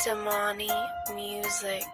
Damani Music.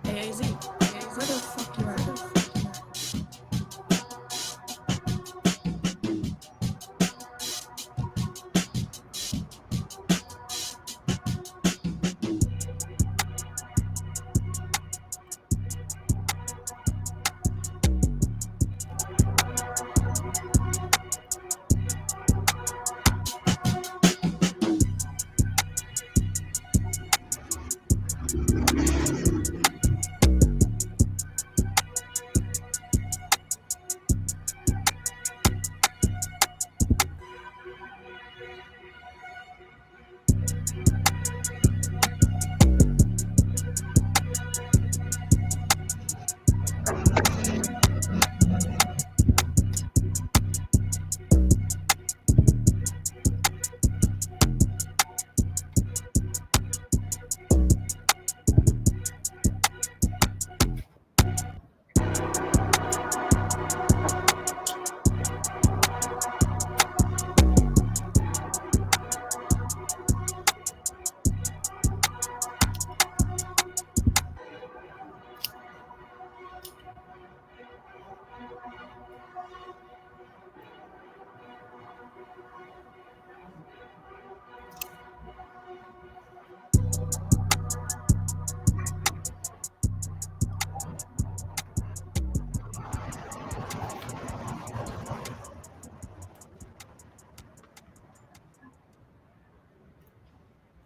Hey, AZ, where the fuck you at?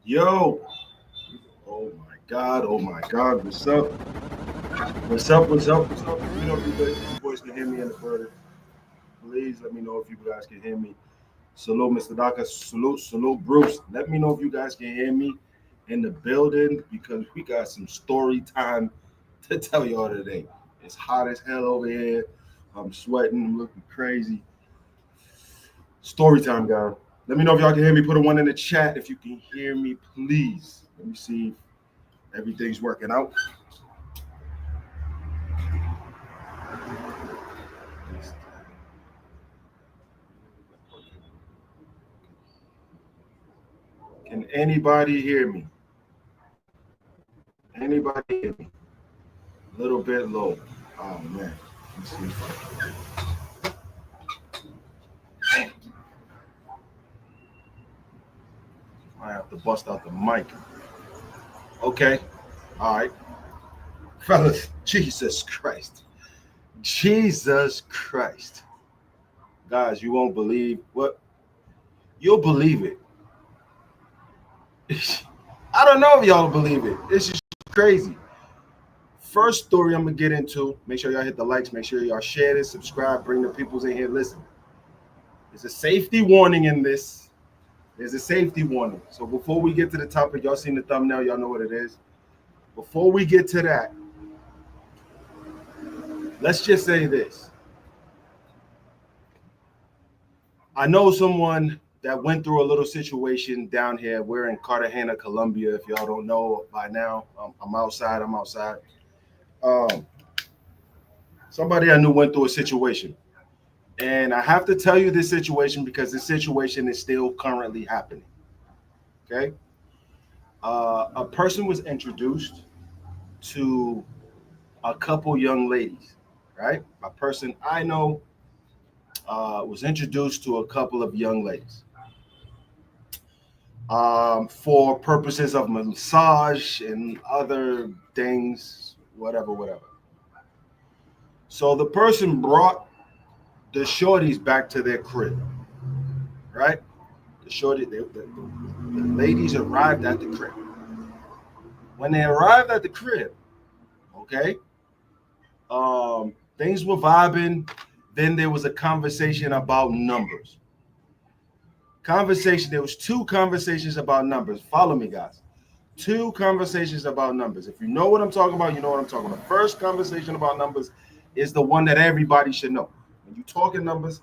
Yo, oh my God, what's up? What's up? What's up? What's up? Let me know if you boys can hear me in the further. Please let me know if you guys can hear me. Salute, Mr. Daka. Salute, Bruce. Let me know if you guys can hear me in the building because we got some story time to tell y'all today. It's hot as hell over here. I'm sweating, I'm looking crazy. Story time, guys. Let me know if y'all can hear me. Put a one in the chat if you can hear me, please. Let me see if everything's working out. Can anybody hear me? Anybody hear me? A little bit low. Oh man. Let's see if I have to bust out the mic. Okay. All right. Fellas, Jesus Christ. Jesus Christ. Guys, you won't believe what you'll believe it. I don't know if y'all believe it. It's just crazy. First story I'm gonna get into. Make sure y'all hit the likes. Make sure y'all share this, subscribe, bring the peoples in here. Listen, there's a safety warning in this. There's a safety warning. So before we get to the topic, y'all seen the thumbnail. Y'all know what it is. Before we get to that, let's just say this. I know someone that went through a little situation down here. We're in Cartagena, Colombia. If y'all don't know by now, I'm outside. Somebody I knew went through a situation. And I have to tell you this situation because this situation is still currently happening. Okay? A person was introduced to a couple young ladies, right? A person I know was introduced to a couple of young ladies for purposes of massage and other things, whatever. So the person brought the shorties back to their crib, right? The ladies arrived at the crib. When they arrived at the crib, okay, things were vibing. Then there was a conversation about numbers. There was two conversations about numbers. Follow me, guys. Two conversations about numbers. If you know what I'm talking about, you know what I'm talking about. First conversation about numbers is the one that everybody should know. When you talking numbers,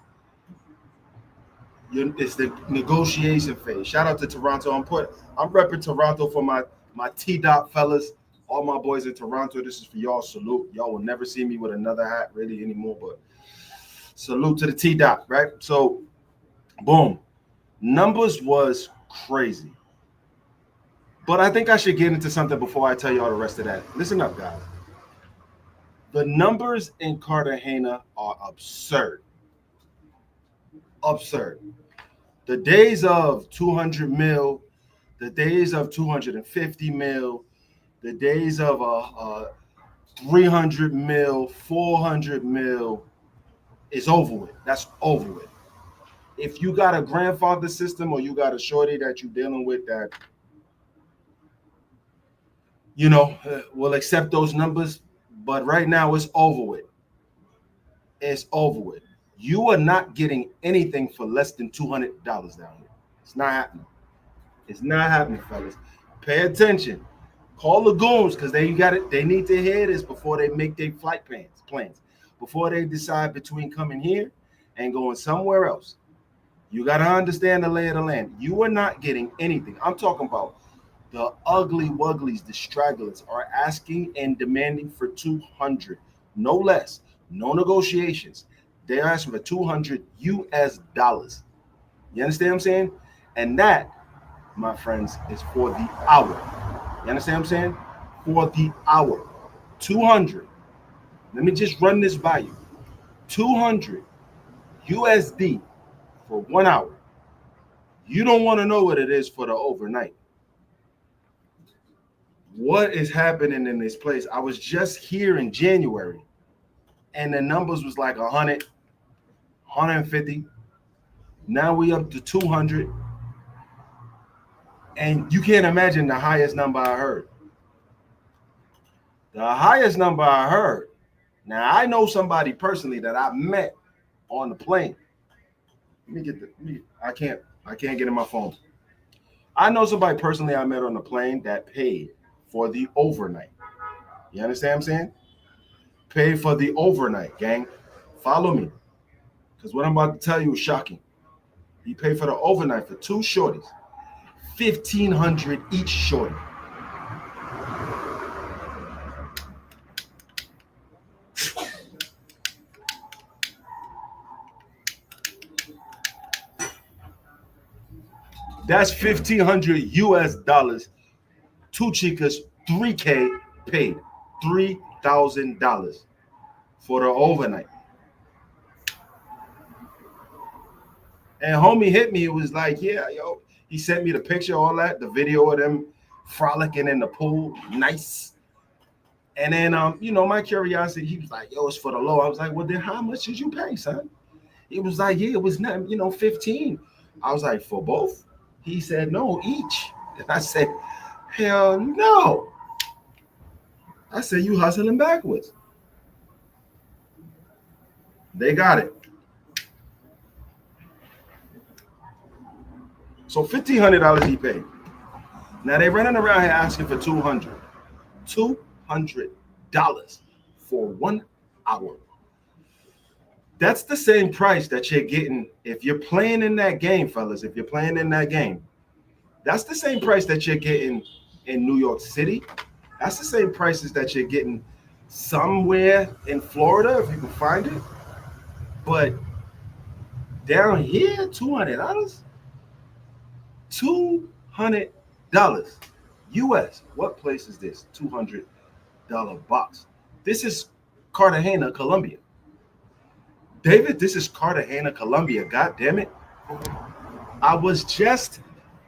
it's the negotiation phase. Shout out to Toronto. I'm repping Toronto for my T-Dot fellas. All my boys in Toronto. This is for y'all. Salute. Y'all will never see me with another hat really anymore, but salute to the T-Dot, right? So, boom. Numbers was crazy. But I think I should get into something before I tell y'all the rest of that. Listen up, guys. The numbers in Cartagena are absurd. Absurd. The days of 200 mil, the days of 250 mil, the days of 300 mil, 400 mil is over with. That's over with. If you got a grandfather system or you got a shorty that you're dealing with that, will accept those numbers. But right now it's over with. It's over with. You are not getting anything for less than $200 down here. It's not happening. It's not happening, fellas. Pay attention. Call the goons because they need to hear this before they make their flight plans. Before they decide between coming here and going somewhere else. You got to understand the lay of the land. You are not getting anything. I'm talking about the ugly wugglies, the stragglers are asking and demanding for 200, no less, no negotiations. They're asking for 200 US dollars. You understand what I'm saying? And that, my friends, is for the hour. You understand what I'm saying? For the hour. 200. Let me just run this by you. 200 USD for 1 hour. You don't want to know what it is for the overnight. What is happening in this place? I was just here in January and the numbers was like 100, 150. Now we up to 200. And you can't imagine the highest number I heard. The highest number I heard. Now I know somebody personally that I met on the plane. I can't get in my phone. I know somebody personally I met on the plane that paid for the overnight. You understand what I'm saying? Pay for the overnight, gang. Follow me. Because what I'm about to tell you is shocking. He paid for the overnight for two shorties. $1,500 each shorty. That's $1,500 US. Two chicas, $3K paid. $3K. $200,000 for the overnight. And homie hit me. It was like, yeah, yo. He sent me the picture, all that, the video of them frolicking in the pool. Nice. And then, my curiosity, he was like, yo, it's for the low. I was like, well, then how much did you pay, son? He was like, yeah, it was not, 15. I was like, for both? He said, no, each. And I said, hell no. I said, you hustling backwards. They got it. So $1,500 he paid. Now they running around here asking for $200. $200 for 1 hour. That's the same price that you're getting if you're playing in that game, fellas. If you're playing in that game, that's the same price that you're getting in New York City. That's the same prices that you're getting somewhere in Florida, if you can find it. But down here, $200. $200 US. What place is this? $200 box. This is Cartagena, Colombia. David, this is Cartagena, Colombia. God damn it. I was just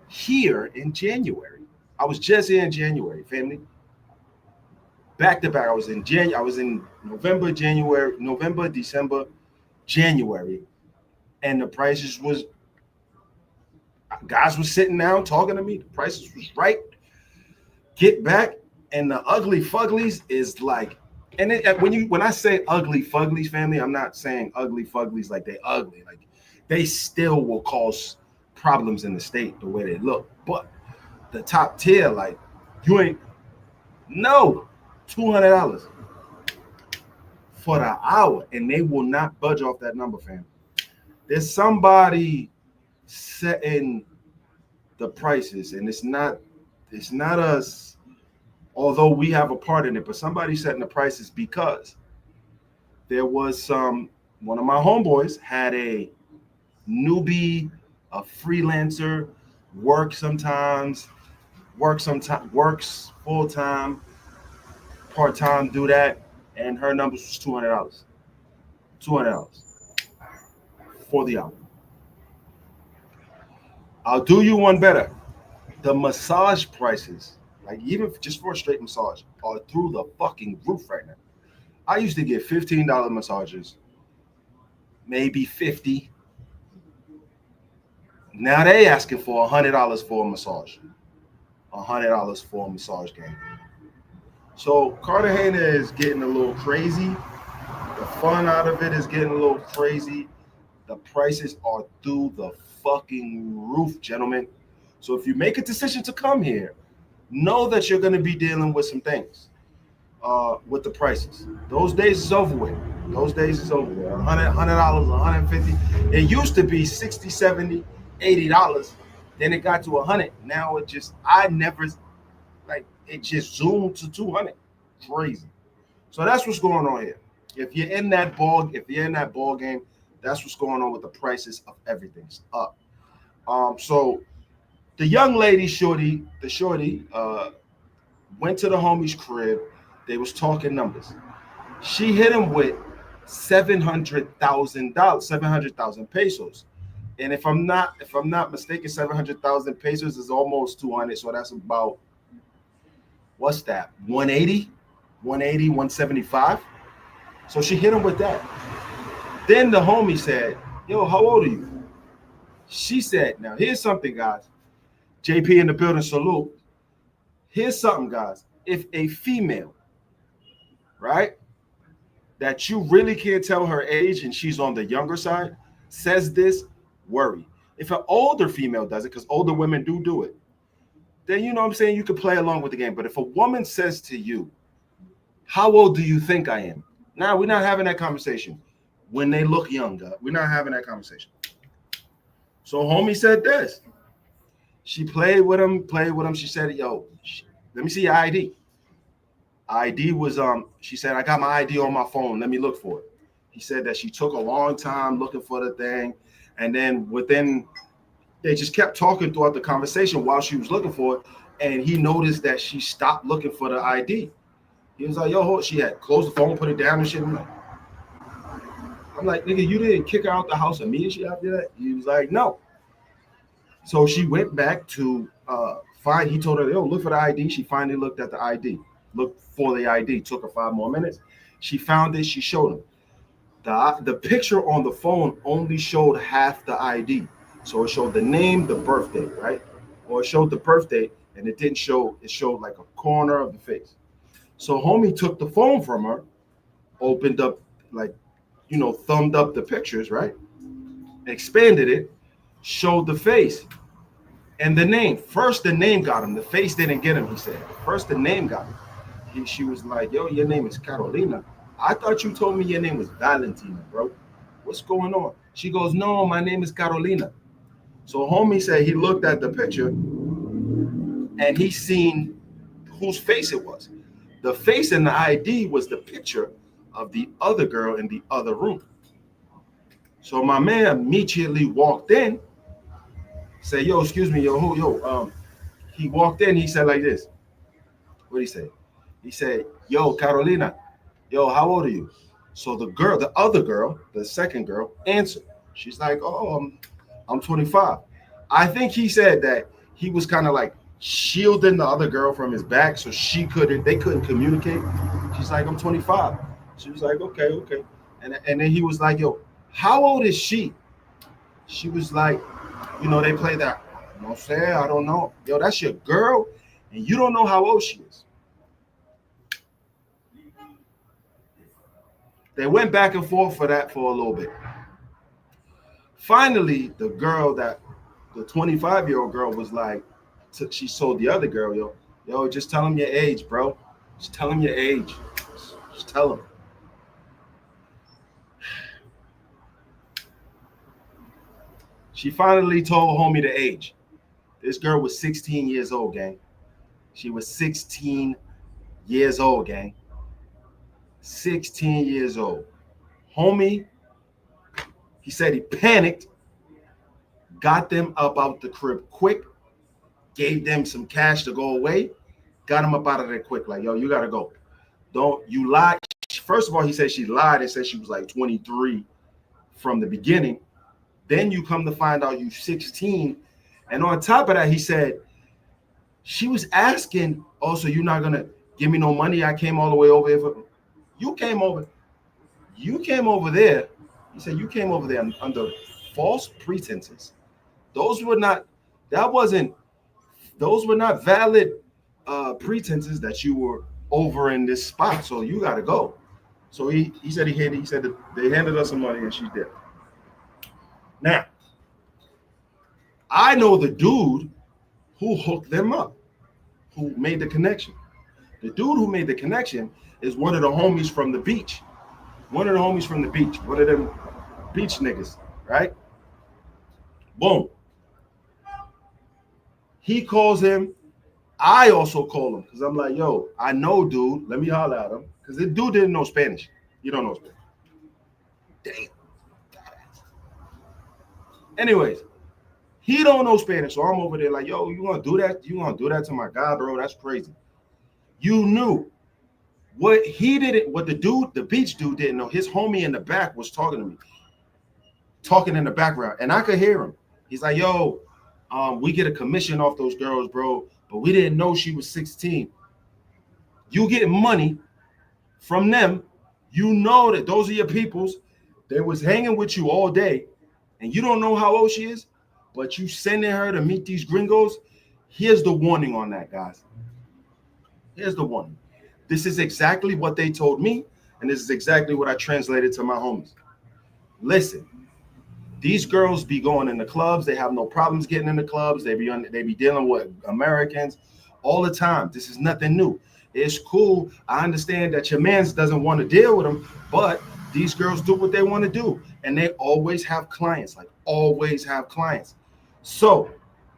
here in January. I was just here in January, family. Back to back. I was in November, December, January. And the prices was, guys were sitting down talking to me. The prices was right. Get back. And the ugly fuglies is like, and when I say ugly fuglies, family, I'm not saying ugly fuglies like they ugly. Like they still will cause problems in the state the way they look. But the top tier, like you ain't no $200 for the hour, and they will not budge off that number, fam. There's somebody setting the prices, and it's not us. Although we have a part in it, but somebody setting the prices because there was one of my homeboys had a newbie, a freelancer, works full time, part time, do that, and her numbers was $200. $200 for the hour. I'll do you one better. The massage prices, like even just for a straight massage, are through the fucking roof right now. I used to get $15 massages, maybe 50. Now they asking for $100 for a massage. $100 for a massage game. So Cartagena is getting a little crazy. The fun out of it is getting a little crazy. The prices are through the fucking roof, gentlemen. So if you make a decision to come here, know that you're going to be dealing with some things with the prices. Those days is over with. $100, $150. It used to be $60, $70, $80. Then it got to $100. Now it just zoomed to $200. Crazy. So that's what's going on here. If you're in that ball game, that's what's going on with the prices of everything's up. So the young lady, the shorty, went to the homie's crib. They was talking numbers. She hit him with $700,000, 700,000 pesos. And if I'm not mistaken, 700,000 pesos is almost 200. So that's about, what's that? 180, 175. So she hit him with that. Then the homie said, yo, how old are you? She said, now here's something, guys. JP in the building, salute. Here's something, guys. If a female, right, that you really can't tell her age and she's on the younger side, says this, worry. If an older female does it, because older women do it, then you know what I'm saying, you can play along with the game. But if a woman says to you, how old do you think I am? Now, we're not having that conversation. When they look younger, we're not having that conversation. So homie said this. She played with him. She said, yo, let me see your ID. ID was, she said, I got my ID on my phone. Let me look for it. He said that she took a long time looking for the thing. And then they just kept talking throughout the conversation while she was looking for it. And he noticed that she stopped looking for the ID. He was like, yo, she had closed the phone, put it down and shit. I'm like, nigga, you didn't kick her out the house immediately after that? He was like, no. So she went back to find, he told her, yo, look for the ID. She finally looked at the ID, looked for the ID, took her 5 more minutes. She found it, she showed him. The picture on the phone only showed half the ID. So it showed the name, the birthday, right? Or it showed the birthday and it didn't show, it showed like a corner of the face. So homie took the phone from her, opened up, like, thumbed up the pictures, right? Expanded it, showed the face and the name. First, the name got him. The face didn't get him, he said. First, the name got him. She was like, yo, your name is Carolina. I thought you told me your name was Valentina, bro. What's going on? She goes, no, my name is Carolina. So homie said he looked at the picture and he seen whose face it was. The face in the ID was the picture of the other girl in the other room. So my man immediately walked in, said, yo, excuse me, he walked in, he said like this. What did he say? He said, yo, Carolina, yo, how old are you? So the other girl, the second girl, answered. She's like, oh, I'm 25. I think he said that he was kind of like shielding the other girl from his back so they couldn't communicate. She's like, I'm 25. She was like, okay. And then he was like, yo, how old is she? She was like, they play that, no say, I don't know. Yo, that's your girl, and you don't know how old she is. They went back and forth for that for a little bit. Finally, the 25-year-old girl was like, she told the other girl, yo, just tell him your age, bro. Just tell him your age. Just tell him. She finally told homie the age. This girl was 16 years old, gang. She was 16 years old, gang. 16 years old. Homie, he said he panicked, got them up out the crib quick, gave them some cash to go away, got them up out of there quick. Like, yo, you got to go. Don't you lie. First of all, he said she lied and said she was like 23 from the beginning. Then you come to find out you 16. And on top of that, he said, she was asking, oh, so you're not going to give me no money? I came all the way over here. You came over there. He said, you came over there under false pretenses. Those were not valid pretenses that you were over in this spot. So you got to go. So he said that they handed us some money and she's dead. Now, I know the dude who hooked them up, who made the connection. The dude who made the connection is one of the homies from the beach. One of them beach niggas, right? Boom. He calls him. I also call him because I'm like, yo, I know dude. Let me holler at him. Because the dude didn't know Spanish. You don't know Spanish. Damn. Anyways, he don't know Spanish. So I'm over there like, yo, you gonna do that? You gonna do that to my guy, bro? That's crazy. You knew. What the beach dude didn't know, his homie in the back was talking to me, talking in the background, and I could hear him. He's like, yo, we get a commission off those girls, bro, but we didn't know she was 16. You get money from them. You know that those are your peoples. They was hanging with you all day, and you don't know how old she is, but you sending her to meet these gringos. Here's the warning on that, guys. Here's the warning. This is exactly what they told me, and this is exactly what I translated to my homies. Listen, these girls be going in the clubs. They have no problems getting in the clubs. They be dealing with Americans all the time. This is nothing new. It's cool. I understand that your man doesn't want to deal with them, but these girls do what they want to do, and they always have clients. Like always have clients. So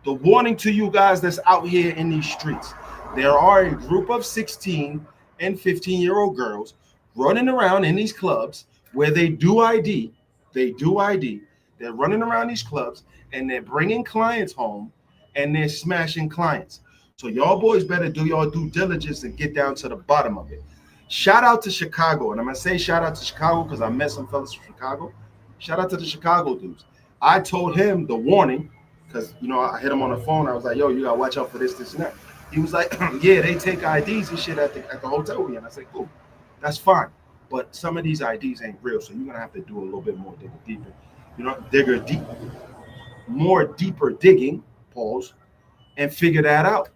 the warning to you guys that's out here in these streets, there are a group of 16 and 15-year-old girls running around in these clubs where they do ID. They're running around these clubs and they're bringing clients home and they're smashing clients. So y'all boys better do y'all due diligence and get down to the bottom of it. Shout out to Chicago. And I'm going to say shout out to Chicago because I met some fellas from Chicago. Shout out to the Chicago dudes. I told him the warning because, you know, I hit him on the phone. I was like, yo, you got to watch out for this, this, and that. He was like, yeah, they take IDs and shit at the hotel. And I said, cool, that's fine. But some of these IDs ain't real. So you're going to have to do a little bit more deeper. You know, more deeper digging, pause, and figure that out.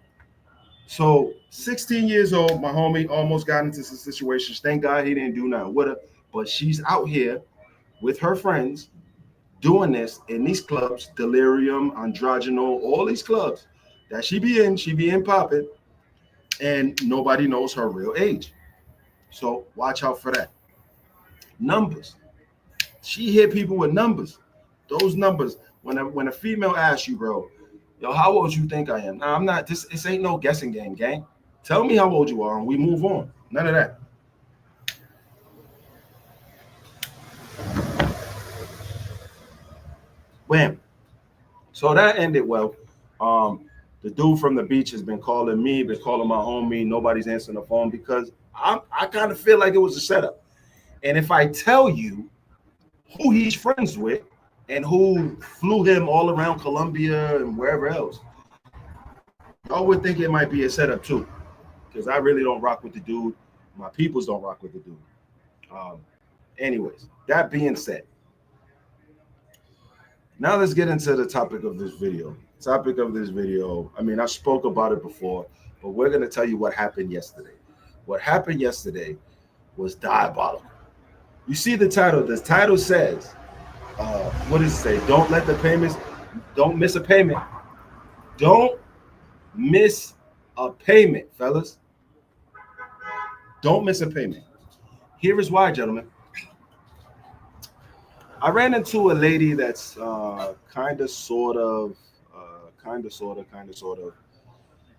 So 16 years old, my homie almost got into some situations. Thank God he didn't do nothing with her. But she's out here with her friends doing this in these clubs, Delirium, Androgyno, all these clubs that she be in popping, and nobody knows her real age. So watch out for that. Numbers. She hit people with numbers. Those numbers. When a female asks you, bro, yo, how old you think I am? Nah, I'm not. This ain't no guessing game, gang. Tell me how old you are, and we move on. None of that. Wham. So that ended well. The dude from the beach has been calling me, been calling my homie. Nobody's answering the phone because I kind of feel like it was a setup. And if I tell you who he's friends with and who flew him all around Colombia and wherever else, y'all would think it might be a setup too. Because I really don't rock with the dude. My peoples don't rock with the dude. Anyways, that being said, now let's get into the topic of this video. I mean, I spoke about it before, but we're going to tell you what happened yesterday. What happened yesterday was diabolical. You see the title. The title says, what does it say? Don't miss a payment. Don't miss a payment, fellas. Don't miss a payment. Here is why, gentlemen. I ran into a lady that's kind of, sort of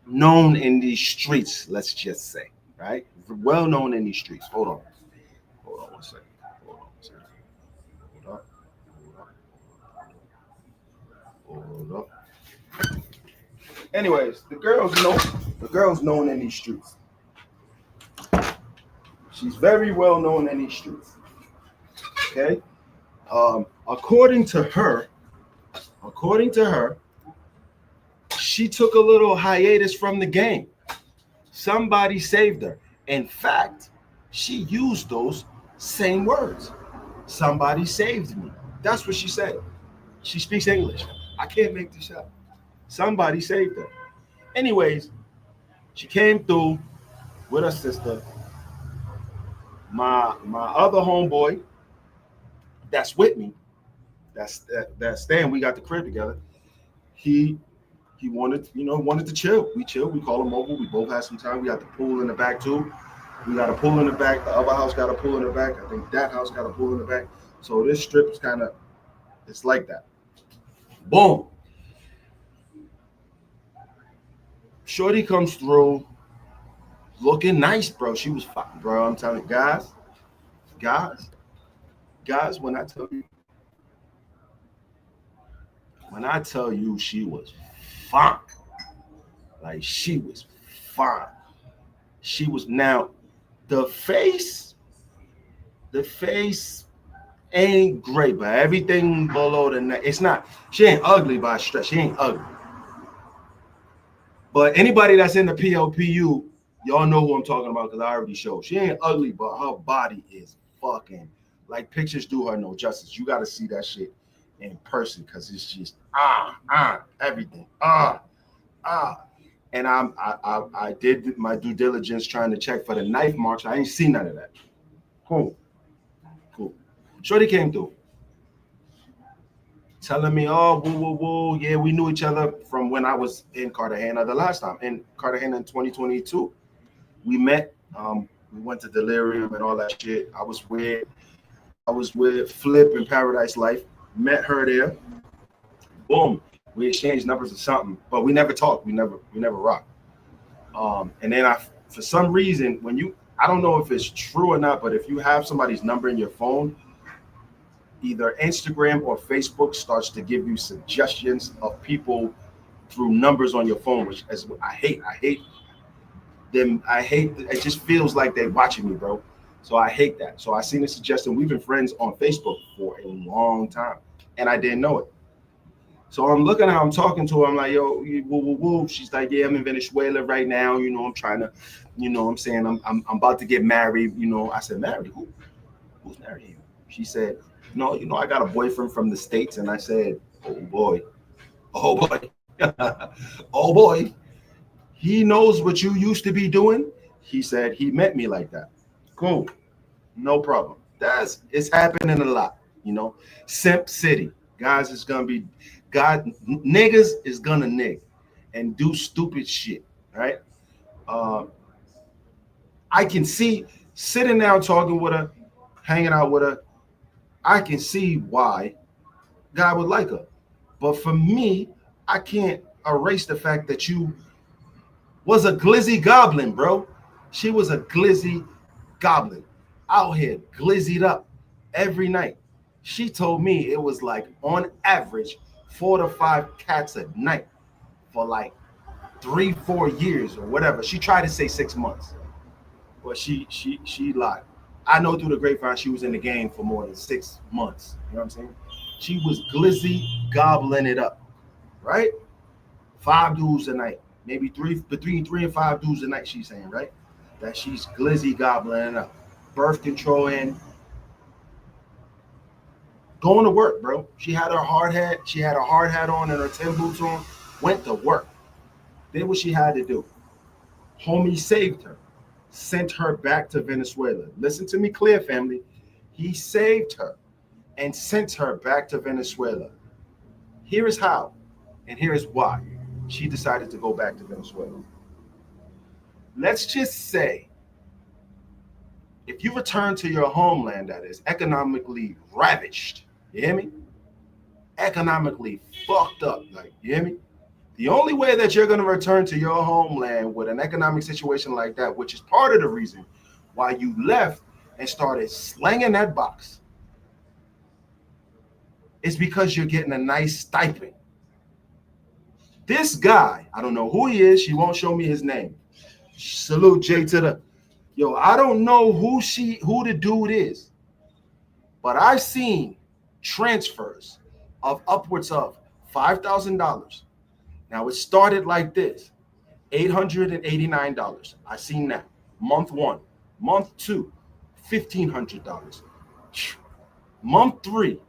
known in these streets, let's just say, right? Well known in these streets. Hold on one second. Hold up. Anyways, the girl's known in these streets. She's very well known in these streets. Okay? According to her, she took a little hiatus from the game. Somebody saved her. In fact, she used those same words. Somebody saved me. That's what she said. She speaks English. I can't make this up. Somebody saved her. Anyways, she came through with her sister. My other homeboy that's with me, that's Stan, we got the crib together. He wanted to chill. We chilled. We called him over. We both had some time. We got the pool in the back too. We got a pool in the back. The other house got a pool in the back. I think that house got a pool in the back. So this strip is it's like that. Boom. Shorty comes through looking nice, bro. She was fine, bro. I'm telling you, guys, when I tell you she was fine, like she was fine. She was now the face ain't great, but everything below the neck, it's not. She ain't ugly by stretch. She ain't ugly. But anybody that's in the PLPU, y'all know who I'm talking about because I already showed. She ain't ugly, but her body is fucking, like, pictures do her no justice. You got to see that shit in person because it's just everything. And I did my due diligence trying to check for the knife marks. I ain't seen none of that. Cool. Shorty came through, telling me, oh, woo, yeah, we knew each other from when I was in Cartagena the last time. In Cartagena in 2022, we met. We went to Delirium and all that shit. I was with Flip in Paradise Life. Met her there. Boom. We exchanged numbers or something, but we never talked. We never rocked. And then for some reason, I don't know if it's true or not, but if you have somebody's number in your phone, either Instagram or Facebook starts to give you suggestions of people through numbers on your phone, which is I hate. them. I hate. It just feels like they're watching me, bro. So I hate that. So I seen a suggestion. We've been friends on Facebook for a long time, and I didn't know it. So I'm looking at her, I'm talking to her. I'm like, yo, woo, woo, woo. She's like, yeah, I'm in Venezuela right now. You know, I'm trying to, you know, I'm saying I'm about to get married. You know, I said, married? Who's marrying you? She said, no, you know, I got a boyfriend from the States. And I said, oh boy, oh boy, oh boy. He knows what you used to be doing. He said he met me like that. Cool, no problem. It's happening a lot, you know. Simp City, guys, is gonna be God. Niggas is gonna nig and do stupid shit, right? Uh, I can see sitting down talking with her, hanging out with her. I can see why God would like her, but for me, I can't erase the fact that you was a glizzy goblin, bro. She was a glizzy goblin out here glizzied up every night. She told me it was like on average 4 to 5 cats a night for like 3, 4 years or whatever. She tried to say 6 months, but she lied. I know through the grapevine she was in the game for more than 6 months. You know what I'm saying? She was glizzy gobbling it up, right? 5 dudes a night, maybe between 3 and 5 dudes a night. She's saying, right, that she's glizzy gobbling up, birth control in, going to work, bro. She had her hard hat. She had her hard hat on and her 10 boots on. Went to work. Did what she had to do. Homie saved her. Sent her back to Venezuela. Listen to me clear, family. He saved her and sent her back to Venezuela. Here is how, and here is why she decided to go back to Venezuela. Let's just say if you return to your homeland that is economically ravaged, you hear me? Economically fucked up, like, you hear me? The only way that you're going to return to your homeland with an economic situation like that, which is part of the reason why you left and started slanging that box, is because you're getting a nice stipend. This guy, I don't know who he is. She won't show me his name. Salute Jay to the, yo, I don't know who the dude is, but I've seen transfers of upwards of $5,000. Now it started like this, $889. I seen that. Month one, month two, $1,500. Month three,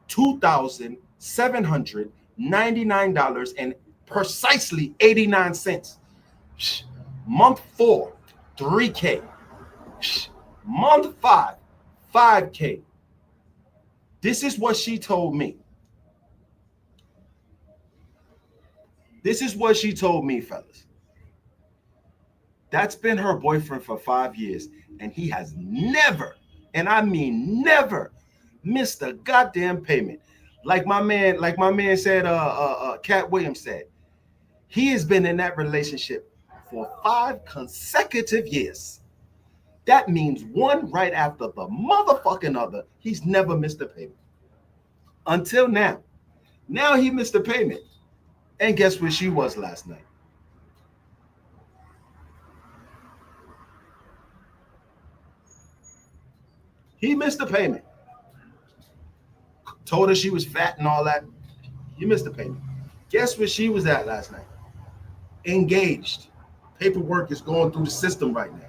$2,799 and precisely 89 cents. Month four, $3K. Month five, $5K. This is what she told me. This is what she told me, fellas. That's been her boyfriend for 5 years, and he has never, and I mean never, missed a goddamn payment. Like my man said, Cat Williams said, he has been in that relationship for 5 consecutive years. That means one right after the motherfucking other. He's never missed a payment. Until now. Now he missed a payment. And guess where she was last night? He missed the payment. Told her she was fat and all that. He missed the payment. Guess where she was at last night? Engaged. Paperwork is going through the system right now.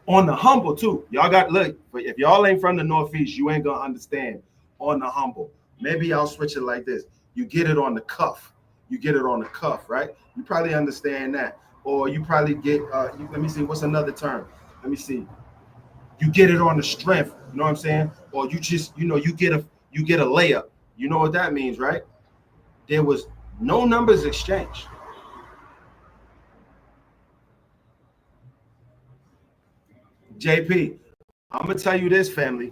On the humble too. Y'all got, look, if y'all ain't from the Northeast, you ain't gonna understand on the humble. Maybe I'll switch it like this. You get it on the cuff. You get it on the cuff, right? You probably understand that. Or you probably get, let me see, what's another term? Let me see. You get it on the strength, you know what I'm saying? Or you just, you get a layup. You know what that means, right? There was no numbers exchanged. JP, I'm gonna tell you this, family.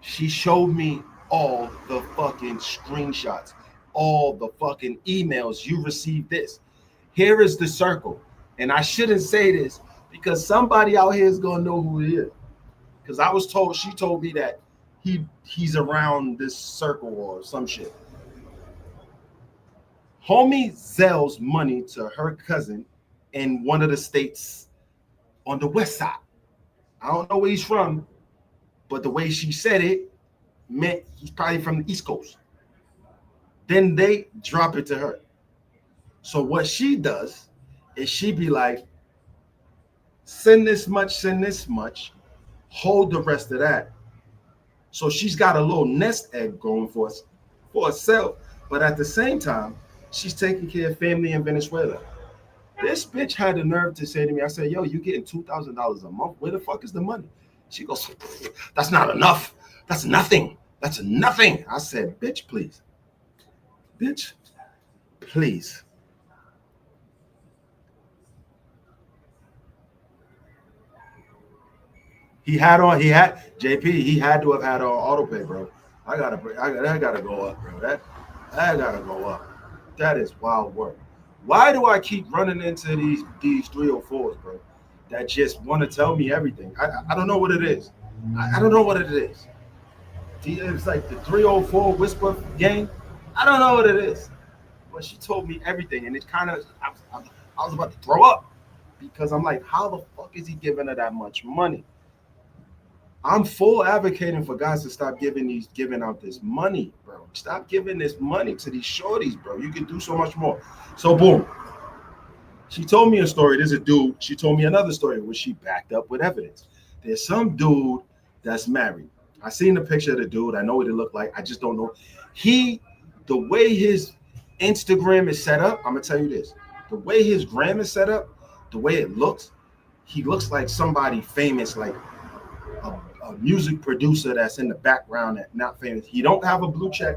She showed me all the fucking screenshots, all the fucking emails. You received this. Here is the circle. And I shouldn't say this because somebody out here is gonna know who he is. Because I was told, she told me that he's around this circle or some shit. Homie sells money to her cousin in one of the states on the west side. I don't know where he's from, but the way she said it meant he's probably from the East Coast. Then they drop it to her. So what she does is she be like, send this much, hold the rest of that. So she's got a little nest egg going for us for herself, but at the same time, she's taking care of family in Venezuela. This bitch had the nerve to say to me, I said, yo, you getting $2,000 a month. Where the fuck is the money? She goes, that's not enough. That's nothing. That's nothing. I said, bitch, please. Bitch, please. He had JP, he had to have had on auto pay, bro. I gotta go up, bro. That gotta go up. That is wild work. Why do I keep running into these 304s, bro? That just want to tell me everything. I don't know what it is. I don't know what it is. It's like the 304 whisper game. I don't know what it is. But she told me everything, and it kind of I was about to throw up because I'm like, how the fuck is he giving her that much money? I'm full advocating for guys to stop giving out this money, bro. Stop giving this money to these shorties, bro. You can do so much more. So boom. She told me a story. There's a dude. She told me another story which she backed up with evidence. There's some dude that's married. I seen the picture of the dude. I know what it looked like. I just don't know. The way his Instagram is set up, I'm gonna tell you this. The way his gram is set up, the way it looks, he looks like somebody famous, like a music producer that's in the background that not famous. He don't have a blue check,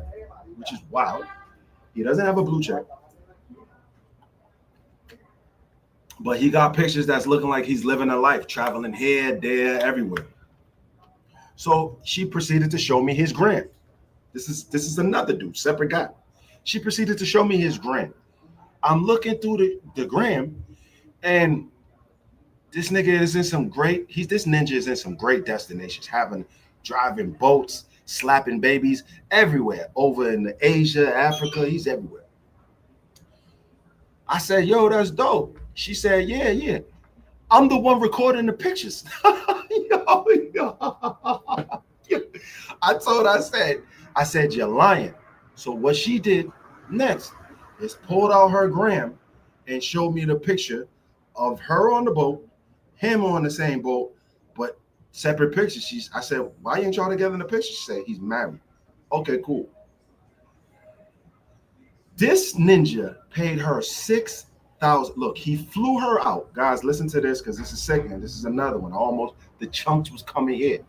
which is wild. He doesn't have a blue check. But he got pictures that's looking like he's living a life, traveling here, there, everywhere. So she proceeded to show me his gram. This is another dude, separate guy. She proceeded to show me his gram. I'm looking through the gram, and this nigga is in this ninja is in some great destinations, driving boats, slapping babies everywhere, over in Asia, Africa, he's everywhere. I said, yo, that's dope. She said, yeah. I'm the one recording the pictures. yo. I said, you're lying. So what she did next is pulled out her gram and showed me the picture of her on the boat, him on the same boat, but separate pictures. I said, why ain't y'all together in the picture? She said, he's married. Okay, cool. This ninja paid her 6,000. Look, he flew her out. Guys, listen to this because this is second. This is another one. Almost the chunks was coming in.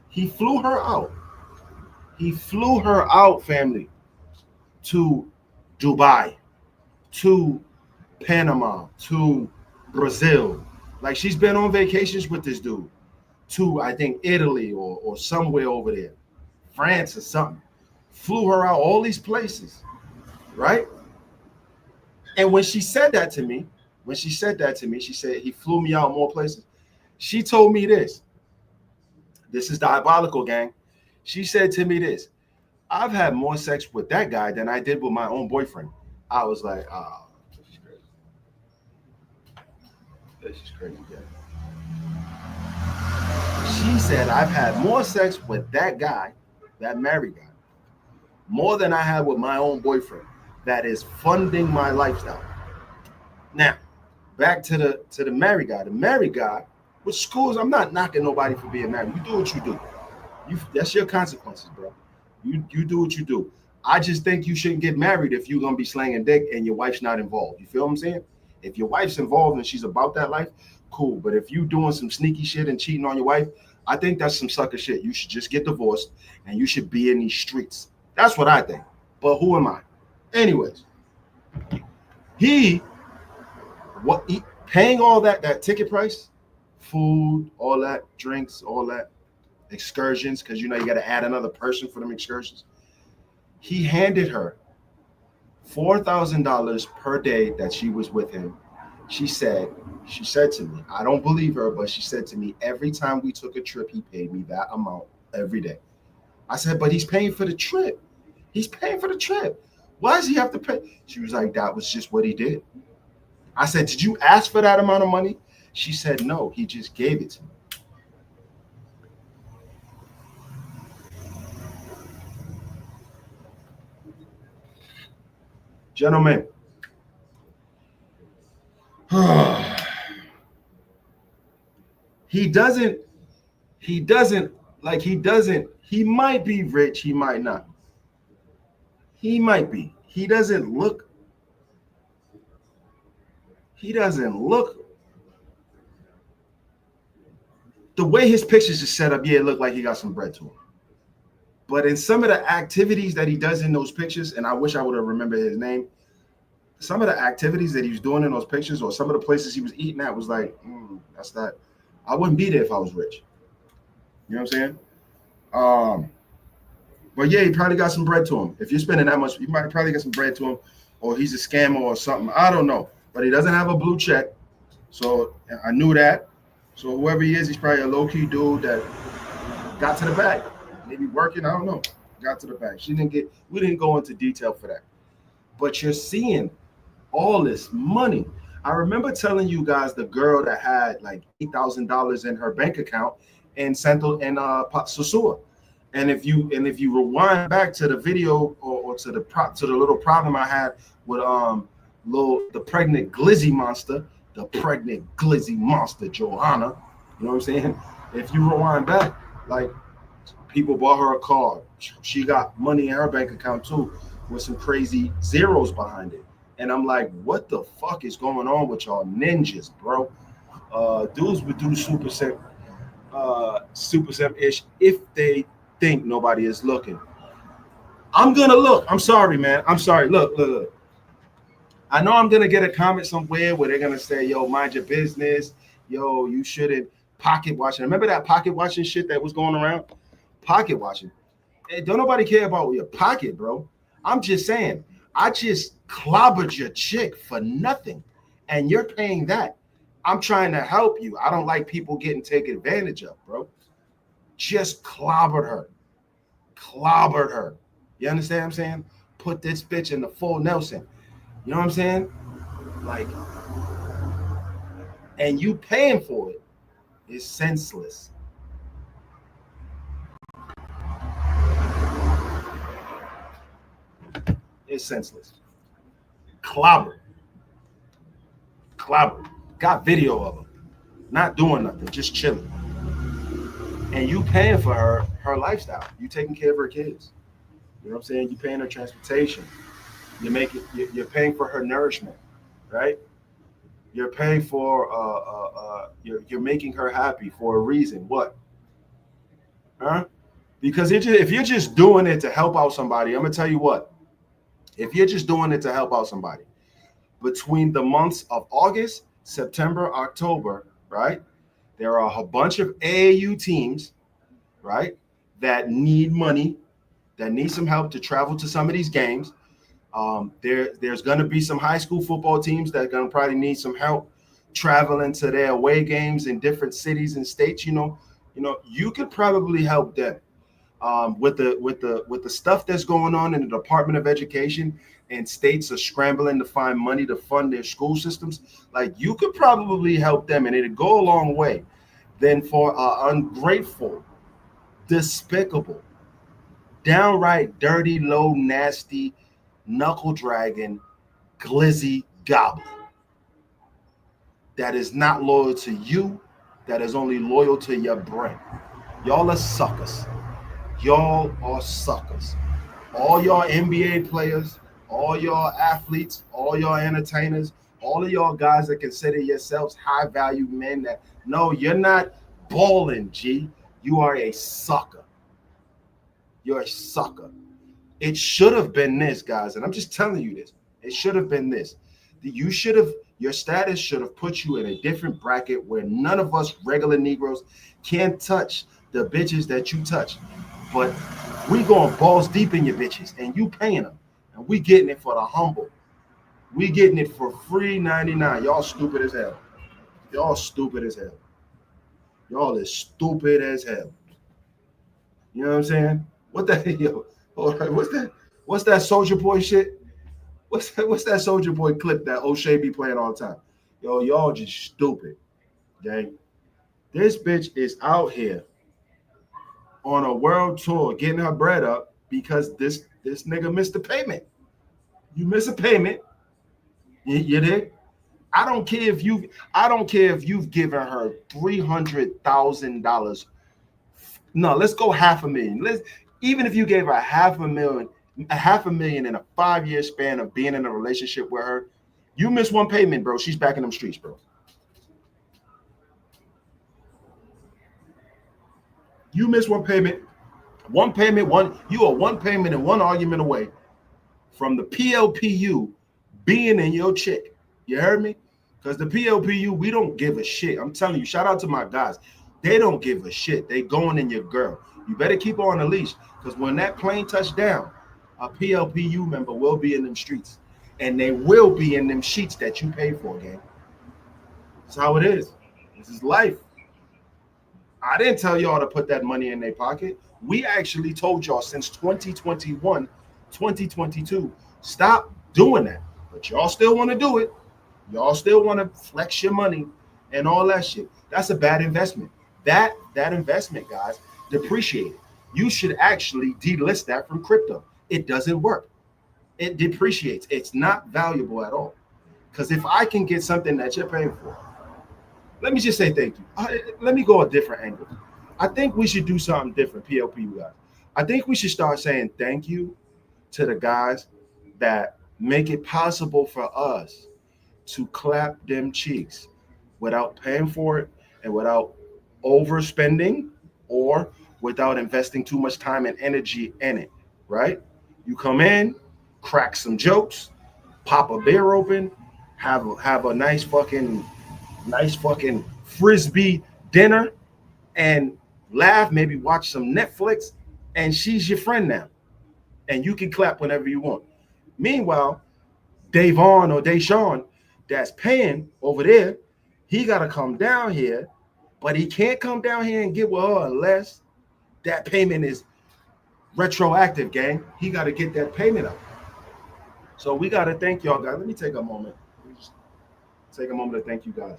He flew her out. He flew her out, family, to Dubai, to Panama, to Brazil. Like, she's been on vacations with this dude to, I think, Italy or somewhere over there, France or something. Flew her out all these places, right? And when she said that to me, she said he flew me out more places. She told me this. This is Diabolical, gang. She said to me this. I've had more sex with that guy than I did with my own boyfriend. I was like, oh, this is crazy. This is crazy, gang. She said, I've had more sex with that guy, that married guy, more than I had with my own boyfriend that is funding my lifestyle. Now, back to the married guy. The married guy, with schools, I'm not knocking nobody for being married. You do what you do. That's your consequences, bro. You do what you do. I just think you shouldn't get married if you're gonna be slanging dick and your wife's not involved. You feel what I'm saying? If your wife's involved and she's about that life, cool. But if you doing some sneaky shit and cheating on your wife, I think that's some sucker shit. You should just get divorced and you should be in these streets. That's what I think. But who am I? Anyways, he paying all that ticket price, food, all that, drinks, all that, excursions, because you got to add another person for them excursions. He handed her $4,000 per day that she was with him. She said to me, I don't believe her, but she said to me, every time we took a trip, he paid me that amount every day. I said, but he's paying for the trip. He's paying for the trip. Why does he have to pay? She was like, that was just what he did. I said, did you ask for that amount of money? She said, no, he just gave it to me. Gentlemen, he doesn't, he doesn't, he might be rich, he might not. He might be. He doesn't look, the way his pictures are set up, yeah, it looked like he got some bread to him. But in some of the activities that he does in those pictures, and I wish I would have remembered his name, some of the activities that he was doing in those pictures or some of the places he was eating at was like, that's not, I wouldn't be there if I was rich. You know what I'm saying? Um, but yeah, he probably got some bread to him. If you're spending that much, you might probably get some bread to him, or he's a scammer or something. I don't know. But he doesn't have a blue check. So I knew that. So whoever he is, he's probably a low-key dude that got to the bag. Maybe working, I don't know. Got to the bag. We didn't go into detail for that. But you're seeing all this money. I remember telling you guys the girl that had like $8,000 in her bank account in Central and Sosua. And if you rewind back to the video or to the little problem I had with the pregnant glizzy monster, Johanna, you know what I'm saying? If you rewind back, like people bought her a car, she got money in her bank account too, with some crazy zeros behind it. And I'm like, what the fuck is going on with y'all ninjas, bro? Dudes would do super sim ish if they think nobody is looking. I'm gonna look. I'm sorry, man. I'm sorry. Look. I know I'm gonna get a comment somewhere where they're gonna say, "Yo, mind your business. Yo, you shouldn't pocket watching." Remember that pocket watching shit that was going around? Pocket watching. Hey, don't nobody care about your pocket, bro. I'm just saying. I just clobbered your chick for nothing, and you're paying that. I'm trying to help you. I don't like people getting taken advantage of, bro. Just clobbered her. Clobbered her. You understand what I'm saying? Put this bitch in the full Nelson. You know what I'm saying? Like, and you paying for it is senseless. It's senseless. Clobbered. Clobbered. Got video of her. Not doing nothing, just chilling. And you paying for her lifestyle. You taking care of her kids. You know what I'm saying? You paying her transportation. You're paying for her nourishment, right? You're paying for you're making her happy for a reason. What? Huh? Because if you're just doing it to help out somebody, I'm gonna tell you what. If you're just doing it to help out somebody, between the months of August, September, October, right? There are a bunch of AAU teams, right, that need money, that need some help to travel to some of these games. There's going to be some high school football teams that are going to probably need some help traveling to their away games in different cities and states. You could probably help them with the stuff that's going on in the Department of Education, and states are scrambling to find money to fund their school systems. Like, you could probably help them, and it'd go a long way. Than for ungrateful, despicable, downright dirty, low, nasty, knuckle dragging, glizzy goblin that is not loyal to you, that is only loyal to your brain. Y'all are suckers. Y'all are suckers. All y'all NBA players, all y'all athletes, all y'all entertainers, all of y'all guys that consider yourselves high value men, that no, you're not balling, G. You are a sucker. You're a sucker. It should have been this, guys, and I'm just telling you this. It should have been this. Your status should have put you in a different bracket where none of us regular Negroes can touch the bitches that you touch. But we going balls deep in your bitches, and you paying them, and we getting it for the humble. We getting it for free 99. Y'all stupid as hell. Y'all stupid as hell. Y'all is stupid as hell. You know what I'm saying? What the hell? What's that? What's that Soldier Boy shit? What's that Soldier Boy clip that O'Shea be playing all the time? Yo, y'all just stupid, gang. This bitch is out here on a world tour getting her bread up because this nigga missed a payment. You miss a payment, you did. I don't care if you've given her $300,000. No, let's go half a million. Let's even if you gave her half a million in a 5-year span of being in a relationship with her, you miss one payment, bro. She's back in them streets, bro. You miss one payment, you are one payment and one argument away from the PLPU being in your chick. You heard me? Because the PLPU, we don't give a shit. I'm telling you, shout out to my guys. They don't give a shit. They going in your girl. You better keep her on the leash because when that plane touched down, a PLPU member will be in them streets. And they will be in them sheets that you pay for, gang. That's how it is. This is life. I didn't tell y'all to put that money in their pocket. We actually told y'all since 2021, 2022, stop doing that. But y'all still want to do it. Y'all still want to flex your money and all that shit. That's a bad investment. That investment, guys, depreciated. You should actually delist that from crypto. It doesn't work. It depreciates. It's not valuable at all. Because if I can get something that you're paying for, let me just say thank you. Let me go a different angle. I think we should do something different, PLP guys. I think we should start saying thank you to the guys that make it possible for us to clap them cheeks without paying for it and without overspending or without investing too much time and energy in it, right? You come in, crack some jokes, pop a beer open, have a nice fucking frisbee dinner and laugh, maybe watch some Netflix, and she's your friend now. And you can clap whenever you want. Meanwhile, Davon or Deshaun that's paying over there, he got to come down here, but he can't come down here and get with her unless that payment is retroactive, gang. He got to get that payment up. So we got to thank y'all, guys. Let me take a moment. Take a moment to thank you guys.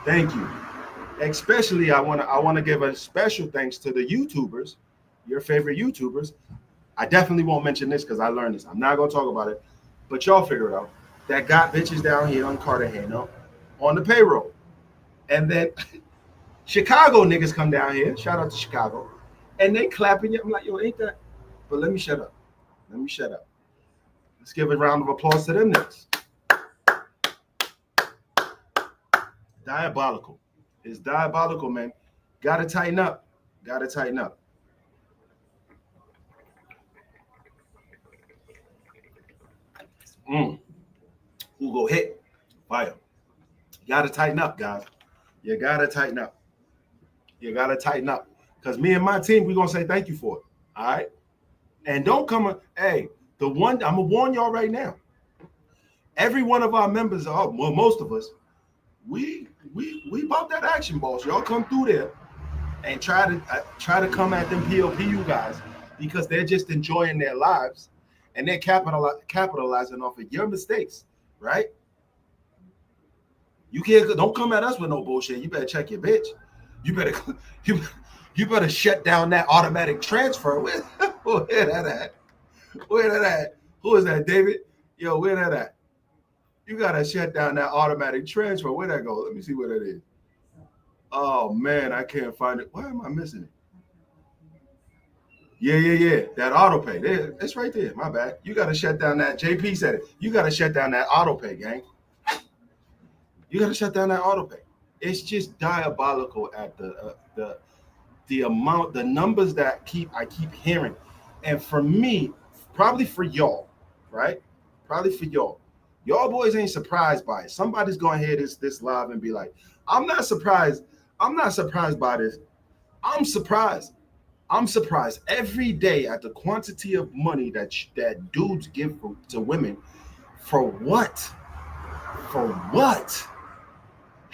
Thank you. Especially, I want to give a special thanks to the YouTubers, your favorite YouTubers. I definitely won't mention this because I learned this. I'm not gonna talk about it, but y'all figure it out. That got bitches down here on Cartagena on the payroll, and then Chicago niggas come down here. Shout out to Chicago, and they clapping you. I'm like, yo, ain't that? But let me shut up. Let me shut up. Let's give a round of applause to them niggas. Diabolical. It's diabolical, man. Gotta tighten up. Gotta tighten up. Who go hit? Fire. You gotta tighten up, guys. You gotta tighten up. You gotta tighten up. Because me and my team, we're gonna say thank you for it. All right. And don't come. Hey, I'm gonna warn y'all right now. Every one of our members, well, most of us, we bought that action, boss. Y'all come through there and try to come at them POPU guys because they're just enjoying their lives and they're capitalizing off of your mistakes, right? You don't come at us with no bullshit. You better check your bitch. You better shut down that automatic transfer. Where that at? Where that at? Who is that, David? Yo, where that at? You gotta shut down that automatic transfer. Where that go? Let me see where that is. Oh man, I can't find it. Why am I missing it? Yeah. That auto pay. It's right there. My bad. You gotta shut down that. JP said it. You gotta shut down that auto pay, gang. You gotta shut down that auto pay. It's just diabolical at the amount, the numbers that I keep hearing. And for me, probably for y'all, right? Probably for y'all. Y'all boys ain't surprised by it. Somebody's gonna hear this live and be like, I'm not surprised. I'm not surprised by this. I'm surprised. I'm surprised every day at the quantity of money that dudes give to women. For what? For what?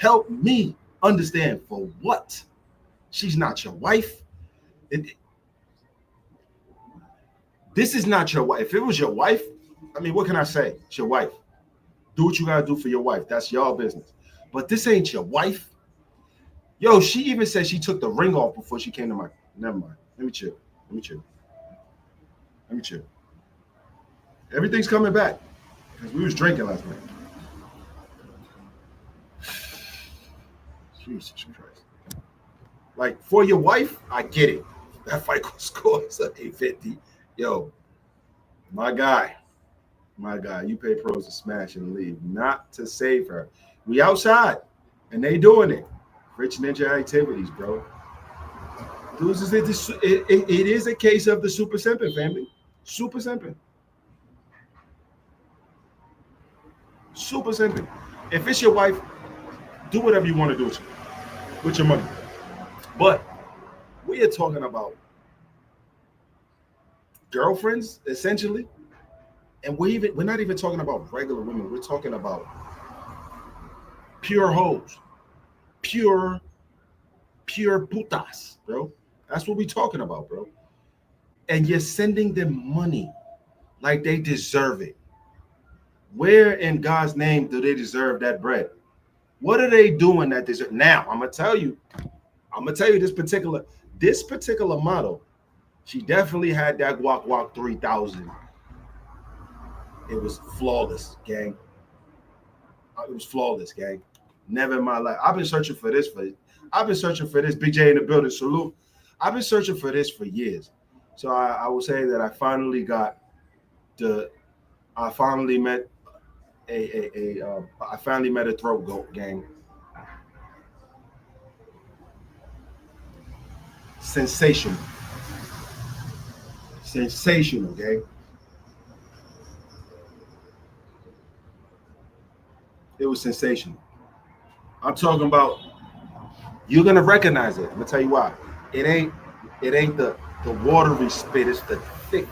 Help me understand for what? She's not your wife. This is not your wife. If it was your wife, I mean, what can I say? It's your wife. Do what you gotta do for your wife. That's your business. But this ain't your wife. Yo, she even said she took the ring off before she came to my. Never mind. Let me chill. Let me chill. Let me chill. Everything's coming back because we was drinking last night. Jesus Christ. Like for your wife, I get it. That fight score is at 850. Yo, my guy, you pay pros to smash and leave, not to save her. We outside and they doing it. Rich ninja activities, bro. Dudes, it is a case of the super simping family. Super simping. Super simping. If it's your wife, do whatever you want to do with your money. But we are talking about girlfriends, essentially. And we're not even talking about regular women. We're talking about pure hoes. Pure putas, bro. That's what we're talking about, bro. And you're sending them money like they deserve it. Where in God's name do they deserve that bread? What are they doing that deserve? Now, I'm gonna tell you this particular model. She definitely had that Guac 3000. It was flawless, gang. It was flawless, gang. Never in my life. I've been searching for this. Big J in the building. Salute. I've been searching for this for years. So I will say that I finally met a throat goat, gang. Sensational, gang. It was sensational. I'm talking about. You're gonna recognize it. I'm gonna tell you why. It ain't the watery spit. It's the thick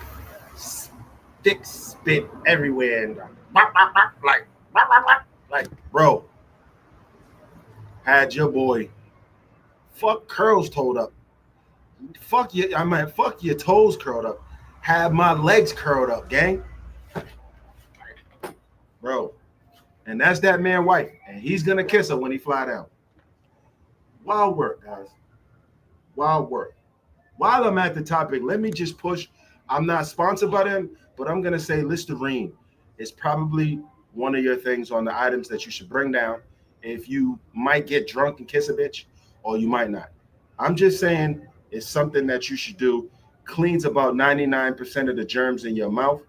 spit everywhere and like bro. Had your boy fuck curls toed up. Fuck your toes curled up. Had my legs curled up, gang. Bro. And that's that man wife. And he's gonna kiss her when he fly down. Wild work, guys. Wild work. While I'm at the topic, let me just push. I'm not sponsored by them, but I'm gonna say Listerine is probably one of your things on the items that you should bring down if you might get drunk and kiss a bitch, or you might not. I'm just saying it's something that you should do. Cleans about 99% of the germs in your mouth,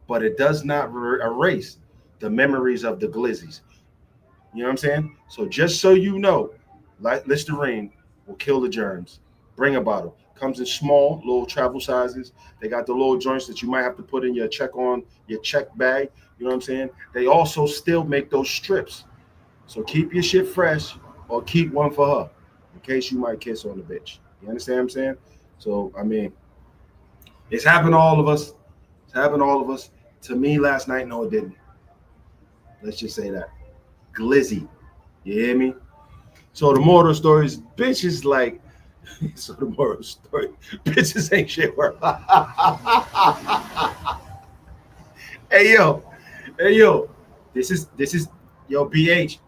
but it does not erase the memories of the glizzies. You know what I'm saying? So just so you know, like Listerine will kill the germs. Bring a bottle. Comes in small, little travel sizes. They got the little joints that you might have to put in your check bag. You know what I'm saying? They also still make those strips. So keep your shit fresh or keep one for her in case you might kiss on the bitch. You understand what I'm saying? So, I mean, it's happened to all of us. It's happened to all of us. To me last night, no, it didn't. Let's just say that. Glizzy. You hear me? So the moral story is bitches like so the moral story, bitches ain't shit worth. Hey yo, this is yo BH.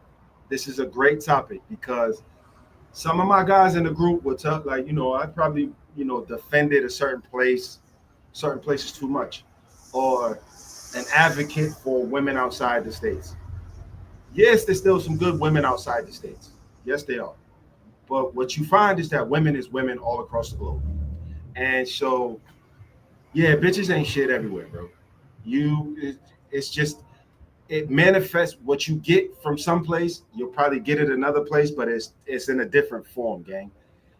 This is a great topic because some of my guys in the group were tough. Like I probably defended certain places too much, or an advocate for women outside the states. Yes, there's still some good women outside the states. Yes, they are. But what you find is that women is women all across the globe. And so, yeah, bitches ain't shit everywhere, bro. It's just, it manifests what you get from some place. You'll probably get it another place, but it's in a different form, gang.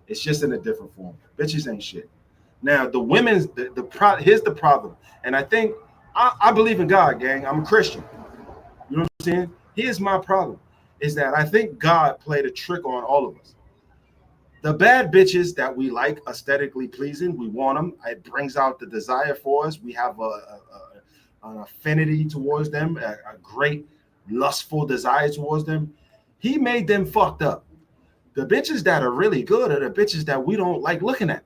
It's just in a different form. Bitches ain't shit. Now, the women's, here's the problem. And I think, I believe in God, gang. I'm a Christian. You know what I'm saying? Here's my problem, is that I think God played a trick on all of us. The bad bitches that we like, aesthetically pleasing, we want them. It brings out the desire for us. We have an affinity towards them, a great lustful desire towards them. He made them fucked up. The bitches that are really good are the bitches that we don't like looking at.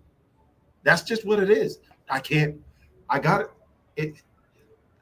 That's just what it is. I got it.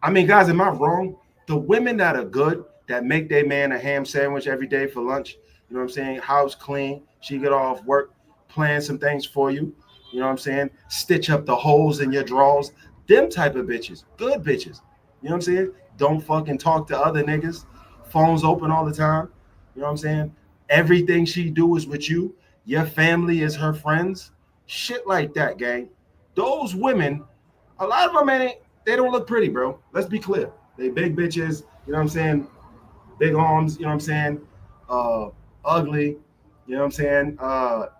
I mean, guys, am I wrong? The women that are good, that make their man a ham sandwich every day for lunch, you know what I'm saying? House clean, she get off work, plan some things for you, you know what I'm saying? Stitch up the holes in your drawers. Them type of bitches, good bitches. You know what I'm saying? Don't fucking talk to other niggas. Phones open all the time. You know what I'm saying? Everything she do is with you. Your family is her friends. Shit like that, gang. Those women, a lot of them ain't, they don't look pretty, bro. Let's be clear. They big bitches, you know what I'm saying? Big arms, you know what I'm saying? Ugly, you know what I'm saying?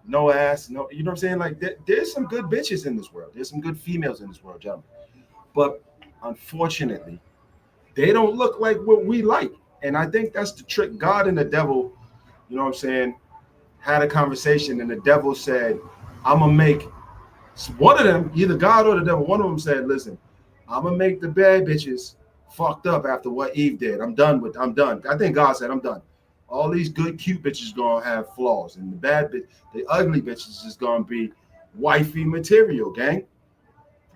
No ass, no, you know what I'm saying? Like there's some good bitches in this world. There's some good females in this world, gentlemen. But unfortunately, they don't look like what we like. And I think that's the trick. God and the devil, you know what I'm saying, had a conversation, and the devil said, I'm gonna make one of them, either God or the devil, one of them said, listen, I'm gonna make the bad bitches fucked up after what Eve did. I'm done. I think God said, I'm done. All these good, cute bitches gonna have flaws, and the ugly bitches is gonna be wifey material, gang.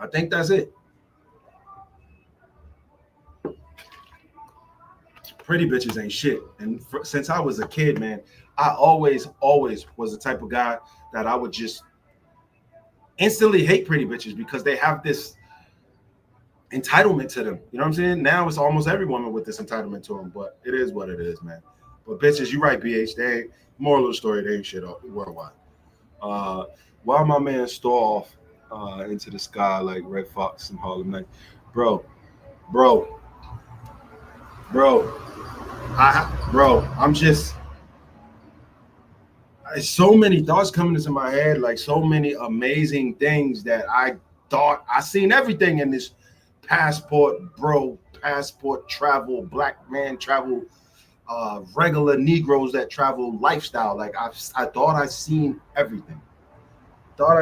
I think that's it. Pretty bitches ain't shit. And since I was a kid, man, I always was the type of guy that I would just instantly hate pretty bitches because they have this entitlement to them. You know what I'm saying? Now it's almost every woman with this entitlement to them, but it is what it is, man. But bitches, you right, BH. They ain't, moral of the story, they ain't shit worldwide. While my man store off into the sky like Red Fox in Harlem Night, bro, bro, bro, I'm just so many thoughts coming into my head, like so many amazing things that I thought I seen everything in this passport travel, black man travel, regular Negroes that travel lifestyle. Like I thought I seen everything. But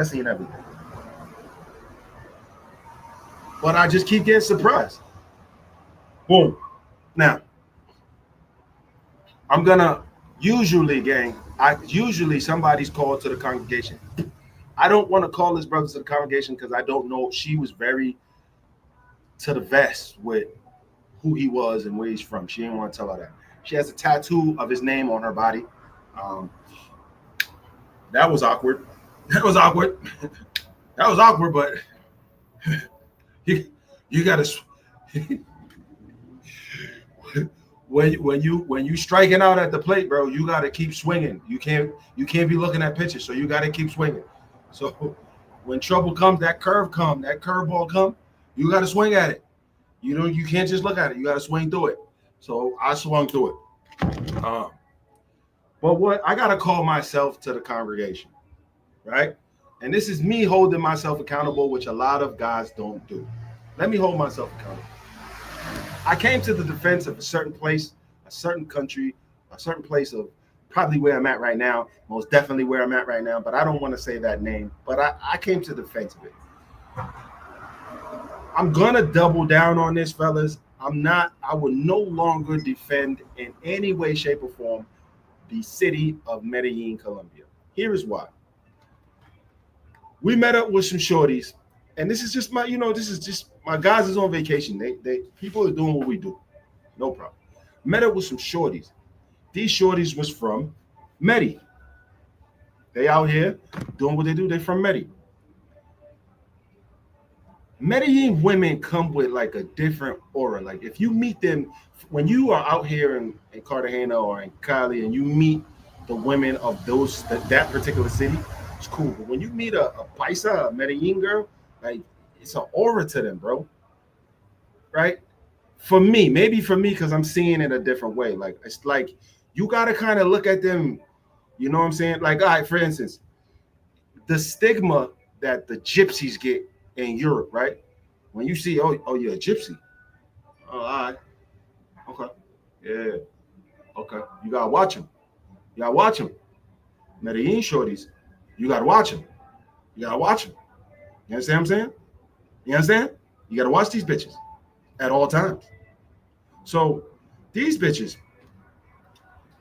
I just keep getting surprised. Boom. Now, I'm gonna usually somebody's called to the congregation. I don't want to call this brother to the congregation because I don't know. She was very to the vest with who he was and where he's from. She didn't want to tell her that. She has a tattoo of his name on her body. That was awkward. That was awkward, but you gotta when you striking out at the plate, bro, you gotta keep swinging. You can't be looking at pitches, so you gotta keep swinging. So when trouble comes, that curveball come, you gotta swing at it. You can't just look at it. You gotta swing through it. So I swung through it. But what I gotta call myself to the congregation, right? And this is me holding myself accountable, which a lot of guys don't do. Let me hold myself accountable. I came to the defense of a certain place, a certain country, a certain place of probably where I'm at right now, most definitely where I'm at right now, but I don't want to say that name. But I came to the defense of it. I'm gonna double down on this, fellas. I will no longer defend in any way, shape, or form the city of Medellin, Colombia. Here is why. We met up with some shorties, and this is just my guys is on vacation. They people are doing what we do. No problem. Met up with some shorties. These shorties was from Medi. They out here doing what they do. They from Medi. Medellin women come with like a different aura. Like if you meet them, when you are out here in Cartagena or in Cali and you meet the women of that particular city, it's cool. But when you meet a Paisa, a Medellin girl, like it's an aura to them, bro. Right? For me, maybe for me, because I'm seeing it a different way. Like it's like you gotta kind of look at them, you know what I'm saying? Like, all right, for instance, the stigma that the gypsies get in Europe, right? When you see, oh, you're a gypsy. Oh, all right. Okay. Yeah. Okay. You gotta watch them. You gotta watch them. Medellin shorties, you gotta watch them. You gotta watch them. You understand what I'm saying? You understand? You gotta watch these bitches at all times. So these bitches,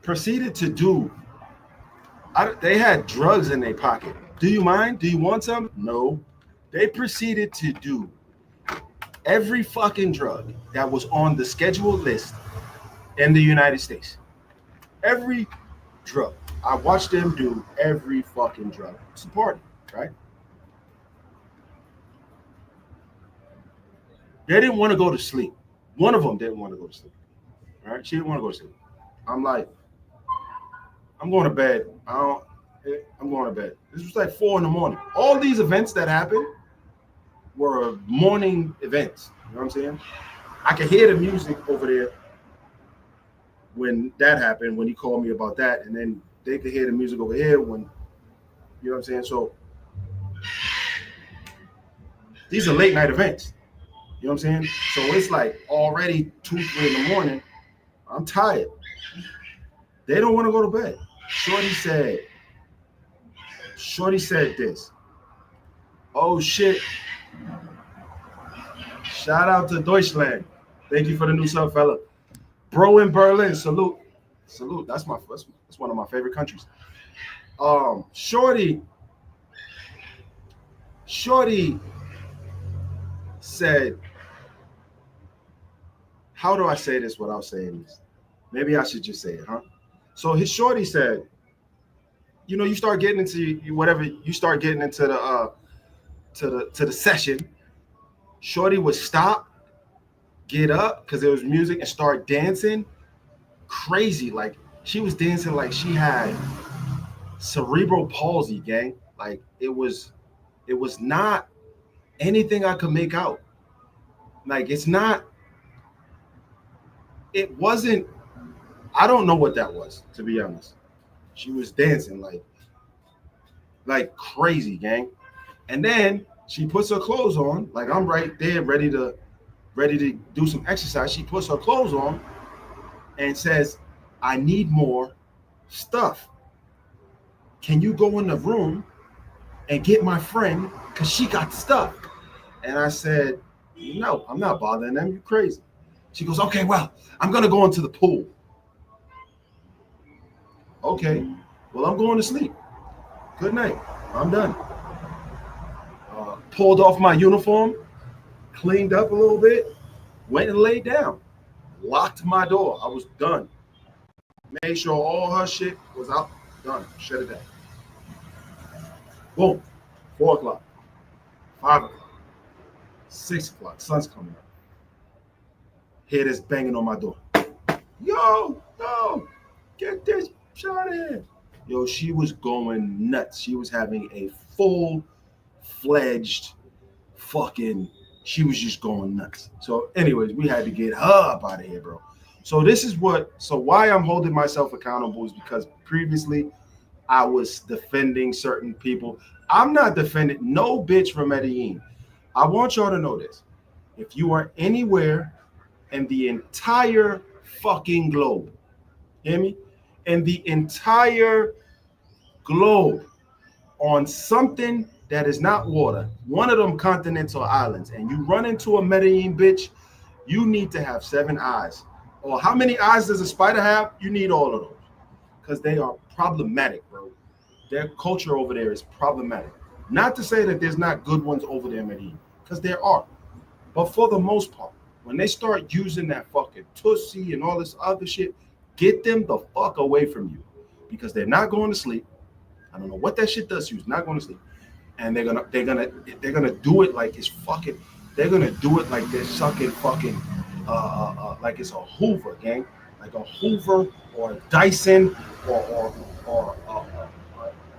proceeded to do. They had drugs in their pocket. Do you mind? Do you want some? No. They proceeded to do every fucking drug that was on the scheduled list in the United States. Every drug. I watched them do every fucking drug. It's a party, right? They didn't want to go to sleep. One of them didn't want to go to sleep. Right? She didn't want to go to sleep. I'm like, I'm going to bed. I'm going to bed. This was like 4 a.m. All these events that happened were morning events. You know what I'm saying? I could hear the music over there when that happened, when he called me about that, and then they could hear the music over here when, you know what I'm saying? So these are late night events. You know what I'm saying? So it's like already 2, 3 in the morning. I'm tired. They don't want to go to bed. Shorty said this. Oh shit. Shout out to Deutschland. Thank you for the new sub, fella. Bro in Berlin, salute. Salute. That's one of my favorite countries. Shorty said, how do I say this without saying this? Maybe I should just say it, huh? So his shorty said, you know, you start getting into whatever, you start getting into the session. Shorty would stop, get up because there was music, and start dancing crazy. Like she was dancing like she had cerebral palsy, gang. Like it was not anything I could make out. Like it wasn't, I don't know what that was, to be honest. She was dancing like crazy, gang. And then she puts her clothes on, like I'm right there ready to do some exercise. She puts her clothes on and says, I need more stuff. Can you go in the room and get my friend because she got stuff? And I said, no, I'm not bothering them. You're crazy. She goes, okay, well, I'm going to go into the pool. Okay, well, I'm going to sleep. Good night. I'm done. Pulled off my uniform, cleaned up a little bit, went and laid down, locked my door. I was done. Made sure all her shit was out, done, shut it down. Boom, 4 o'clock, 5 o'clock, 6 o'clock, sun's coming up. Hear this banging on my door. Yo, get this shot in. Yo, she was going nuts. She was having a full-fledged fucking, she was just going nuts. So anyways, we had to get her up out of here, bro. So why I'm holding myself accountable is because previously I was defending certain people. I'm not defending no bitch from Medellin. I want y'all to know this. If you are anywhere in the entire fucking globe, hear me? In the entire globe on something that is not water, one of them continents or islands, and you run into a Medellin bitch, you need to have 7 eyes. Or how many eyes does a spider have? You need all of those. Because they are problematic, bro. Their culture over there is problematic. Not to say that there's not good ones over there in Medellin, because there are. But for the most part, when they start using that fucking tussy and all this other shit, get them the fuck away from you. Because they're not going to sleep. I don't know what that shit does to you. It's not going to sleep. And they're gonna do it like it's fucking, they're gonna do it like they're sucking fucking like it's a Hoover, gang. Like a Hoover or a Dyson or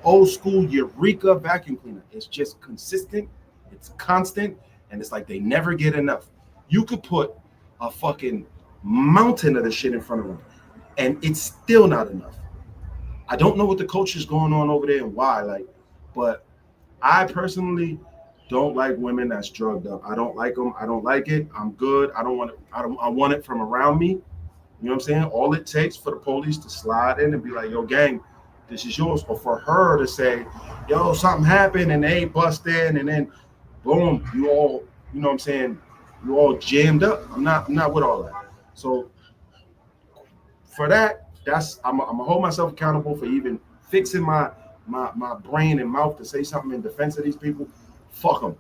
old school Eureka vacuum cleaner. It's just consistent, it's constant, and it's like they never get enough. You could put a fucking mountain of the shit in front of them, and it's still not enough. I don't know what the culture is going on over there and why, but I personally don't like women that's drugged up. I don't like them. I don't like it. I'm good. I don't want it. I want it from around me. You know what I'm saying? All it takes for the police to slide in and be like, yo, gang, this is yours. Or for her to say, yo, something happened and they bust in, and then boom, you all, you know what I'm saying? You all jammed up. I'm not with all that. So for that I'm gonna hold myself accountable for even fixing my brain and mouth to say something in defense of these people. Fuck them.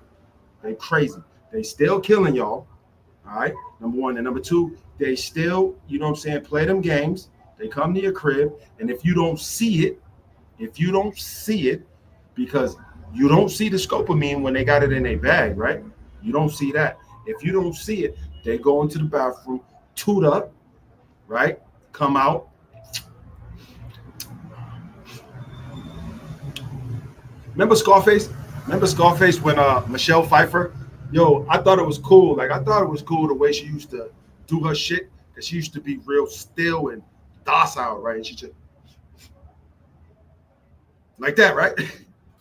They crazy. They still killing y'all. All right. Number one. And number two, they still, you know what I'm saying, play them games. They come to your crib. And if you don't see it, because you don't see the scopamine when they got it in a bag, right? You don't see that. If you don't see it, they go into the bathroom, toot up, right? Come out. Remember Scarface? When Michelle Pfeiffer? Yo, I thought it was cool. Like I thought it was cool the way she used to do her shit, because she used to be real still and docile, right? And she just like that, right?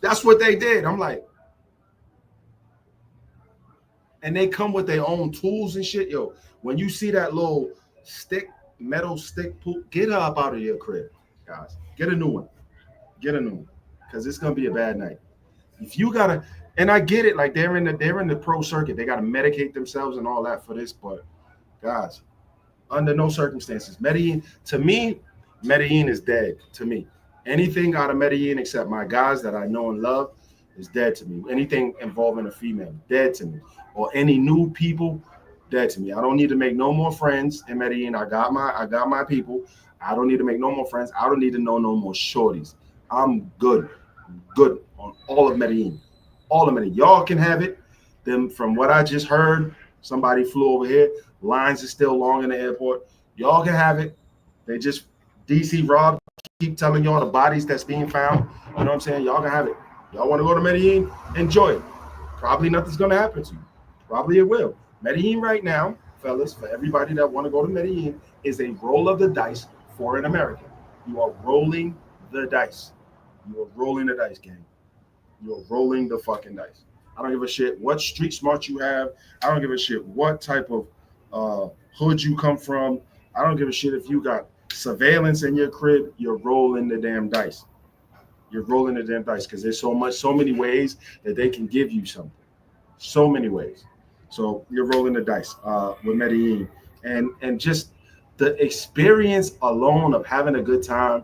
That's what they did. I'm like, and they come with their own tools and shit. Yo, when you see that little metal stick poop, get her up out of your crib, guys. Get a new one. Because it's gonna be a bad night. If you gotta, and I get it, like they're in the pro circuit, they gotta medicate themselves and all that for this, but guys, under no circumstances, Medellin, to me, Medellin is dead. To me, anything out of Medellin except my guys that I know and love is dead to me. Anything involving a female, dead to me, or any new people, dead to me. I don't need to make no more friends in Medellin. I got my people. I don't need to make no more friends. I don't need to know no more shorties. I'm good on all of Medellin. All of Medellin. Y'all can have it. Then from what I just heard, somebody flew over here. Lines are still long in the airport. Y'all can have it. They just DC Rob keep telling y'all the bodies that's being found. You know what I'm saying? Y'all can have it. Y'all want to go to Medellin? Enjoy it. Probably nothing's gonna happen to you. Probably it will. Medellin right now, fellas, for everybody that want to go to Medellin, is a roll of the dice for an American. You are rolling the dice. You are rolling the dice, gang. You are rolling the fucking dice. I don't give a shit what street smart you have. I don't give a shit what type of hood you come from. I don't give a shit if you got surveillance in your crib. You're rolling the damn dice. You're rolling the damn dice because there's so many ways that they can give you something. So many ways. So you're rolling the dice with Medellin, and just the experience alone of having a good time.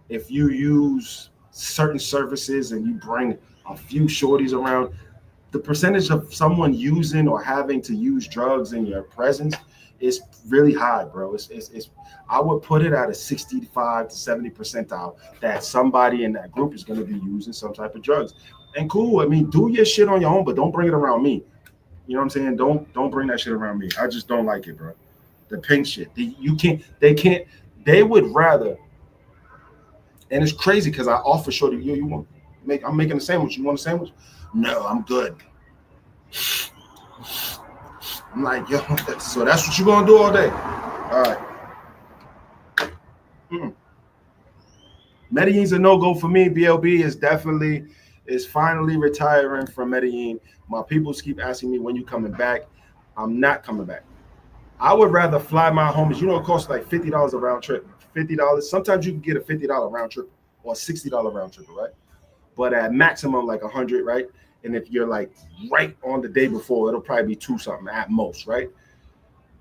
If you use certain services and you bring a few shorties around, the percentage of someone using or having to use drugs in your presence is really high, bro. It's I would put it at a 65 to 70 percentile that somebody in that group is going to be using some type of drugs. And cool, I mean, do your shit on your own, but don't bring it around me. You know what I'm saying? Don't bring that shit around me. I just don't like it, bro. The pink shit. They would rather. And it's crazy because I offer shorty, you want I'm making a sandwich. You want a sandwich? No, I'm good. I'm like, yo, so that's what you're gonna do all day. All right. Medellin's a no-go for me. BLB is finally retiring from Medellin. My people keep asking me when you coming back. I'm not coming back. I would rather fly my homies. You know, it costs like $50 a round trip. $50. Sometimes you can get a $50 round trip or a $60 round trip, right? But at maximum like 100, right? And if you're like right on the day before, it'll probably be 2 something at most, right?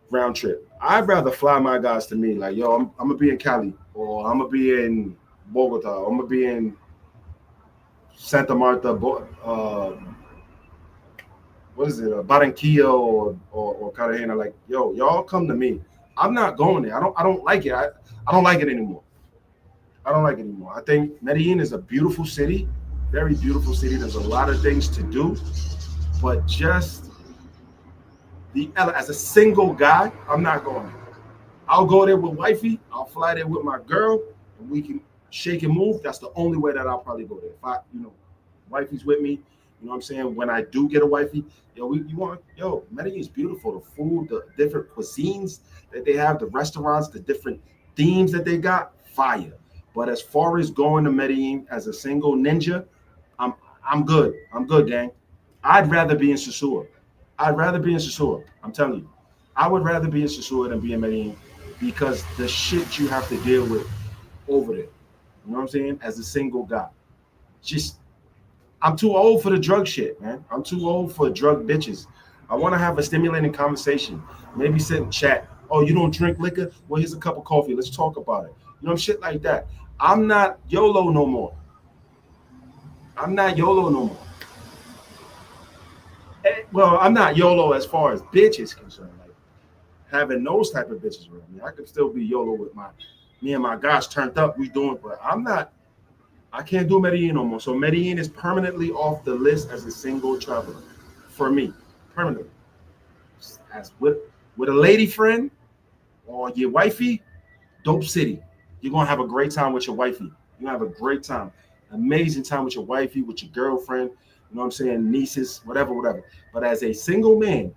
Round trip. I'd rather fly my guys to me like, yo, I'm gonna be in Cali, or I'm gonna be in Bogota, I'm gonna be in Santa Marta, what is it, Barranquilla or Cartagena. Like, yo, y'all come to me. I'm not going there. I don't like it. I don't like it anymore. I think Medellin is a beautiful city, very beautiful city. There's a lot of things to do, but just as a single guy, I'm not going there. I'll go there with wifey. I'll fly there with my girl, and we can shake and move. That's the only way that I'll probably go there. If wifey's with me, you know what I'm saying? When I do get a wifey, Medellin is beautiful. The food, the different cuisines that they have, the restaurants, the different themes that they got, fire. But as far as going to Medellin as a single ninja, I'm good. I'm good, gang. I'd rather be in Sosúa. I'm telling you. I would rather be in Sosúa than be in Medellin because the shit you have to deal with over there. You know what I'm saying? As a single guy. I'm too old for the drug shit, man. I'm too old for drug bitches. I want to have a stimulating conversation. Maybe sit and chat. Oh, you don't drink liquor? Well, here's a cup of coffee. Let's talk about it. You know, shit like that. I'm not YOLO no more. I'm not YOLO no more. Well, I'm not YOLO as far as bitches concerned. Like having those type of bitches around me. I could still be YOLO with me and my guys turned up. We doing, but I'm not. I can't do Medellin no more. So Medellin is permanently off the list as a single traveler for me, permanently. As with a lady friend or your wifey, dope city. You're gonna have a great time with your wifey. You're gonna have a great time, amazing time with your wifey, with your girlfriend. You know what I'm saying? Nieces, whatever, whatever. But as a single man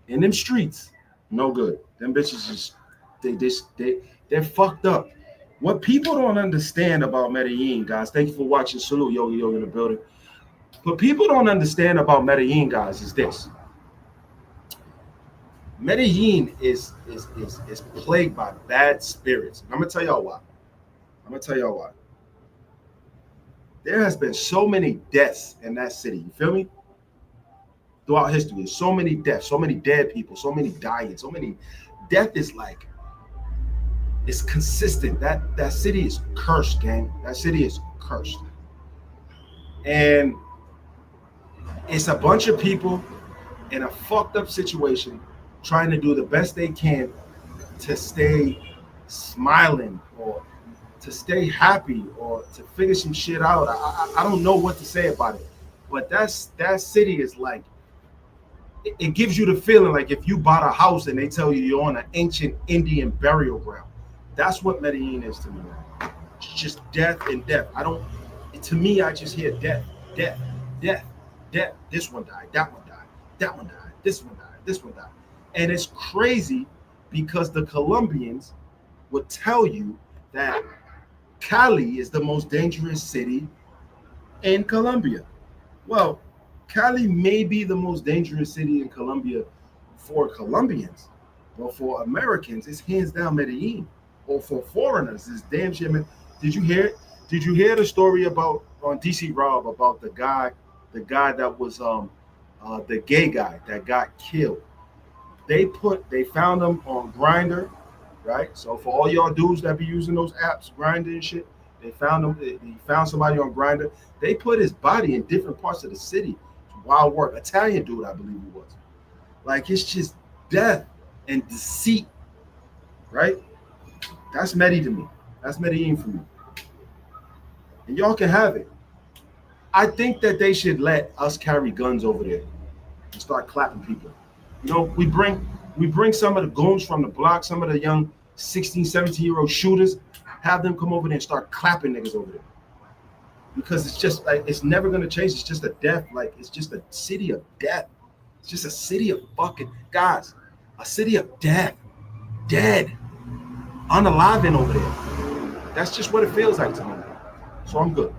in them streets, no good. Them bitches just they're fucked up. What people don't understand about Medellin, guys. Thank you for watching. Salute, Yogi Yogi in the building. What people don't understand about Medellin, guys, is this. Medellin is plagued by bad spirits. I'm gonna tell y'all why. I'm gonna tell y'all why. There has been so many deaths in that city. You feel me? Throughout history, so many deaths, so many dead people, so many dying, so many. Death is like it's consistent. That city is cursed, gang. That city is cursed, and it's a bunch of people in a fucked up situation, trying to do the best they can to stay smiling or to stay happy or to figure some shit out. I don't know what to say about it, but that city is like it gives you the feeling like if you bought a house and they tell you you're on an ancient Indian burial ground. That's what Medellin is to me, man. It's just death and death. I don't. To me, I just hear death, death, death, death. This one died. That one died. That one died. This one died. This one died. And it's crazy because the Colombians would tell you that Cali is the most dangerous city in Colombia. Well, Cali may be the most dangerous city in Colombia for Colombians, but for Americans, it's hands down Medellin. Or for foreigners, it's damn shit. Man. Did you hear? Did you hear the story about on DC Rob about the guy that was the gay guy that got killed? They found him on Grinder, right? So for all y'all dudes that be using those apps, Grinder and shit, they found him. They found somebody on Grinder. They put his body in different parts of the city. Wild work. Italian dude, I believe he was. Like it's just death and deceit, right? That's Medi to me. That's Medellin for me. And y'all can have it. I think that they should let us carry guns over there and start clapping people. You know, we bring some of the goons from the block, some of the young 16, 17-year-old shooters, have them come over there and start clapping niggas over there. Because it's just like it's never gonna change. It's just a death, like it's just a city of death. It's just a city of fucking guys, a city of death, dead, unaliving over there. That's just what it feels like to me. So I'm good.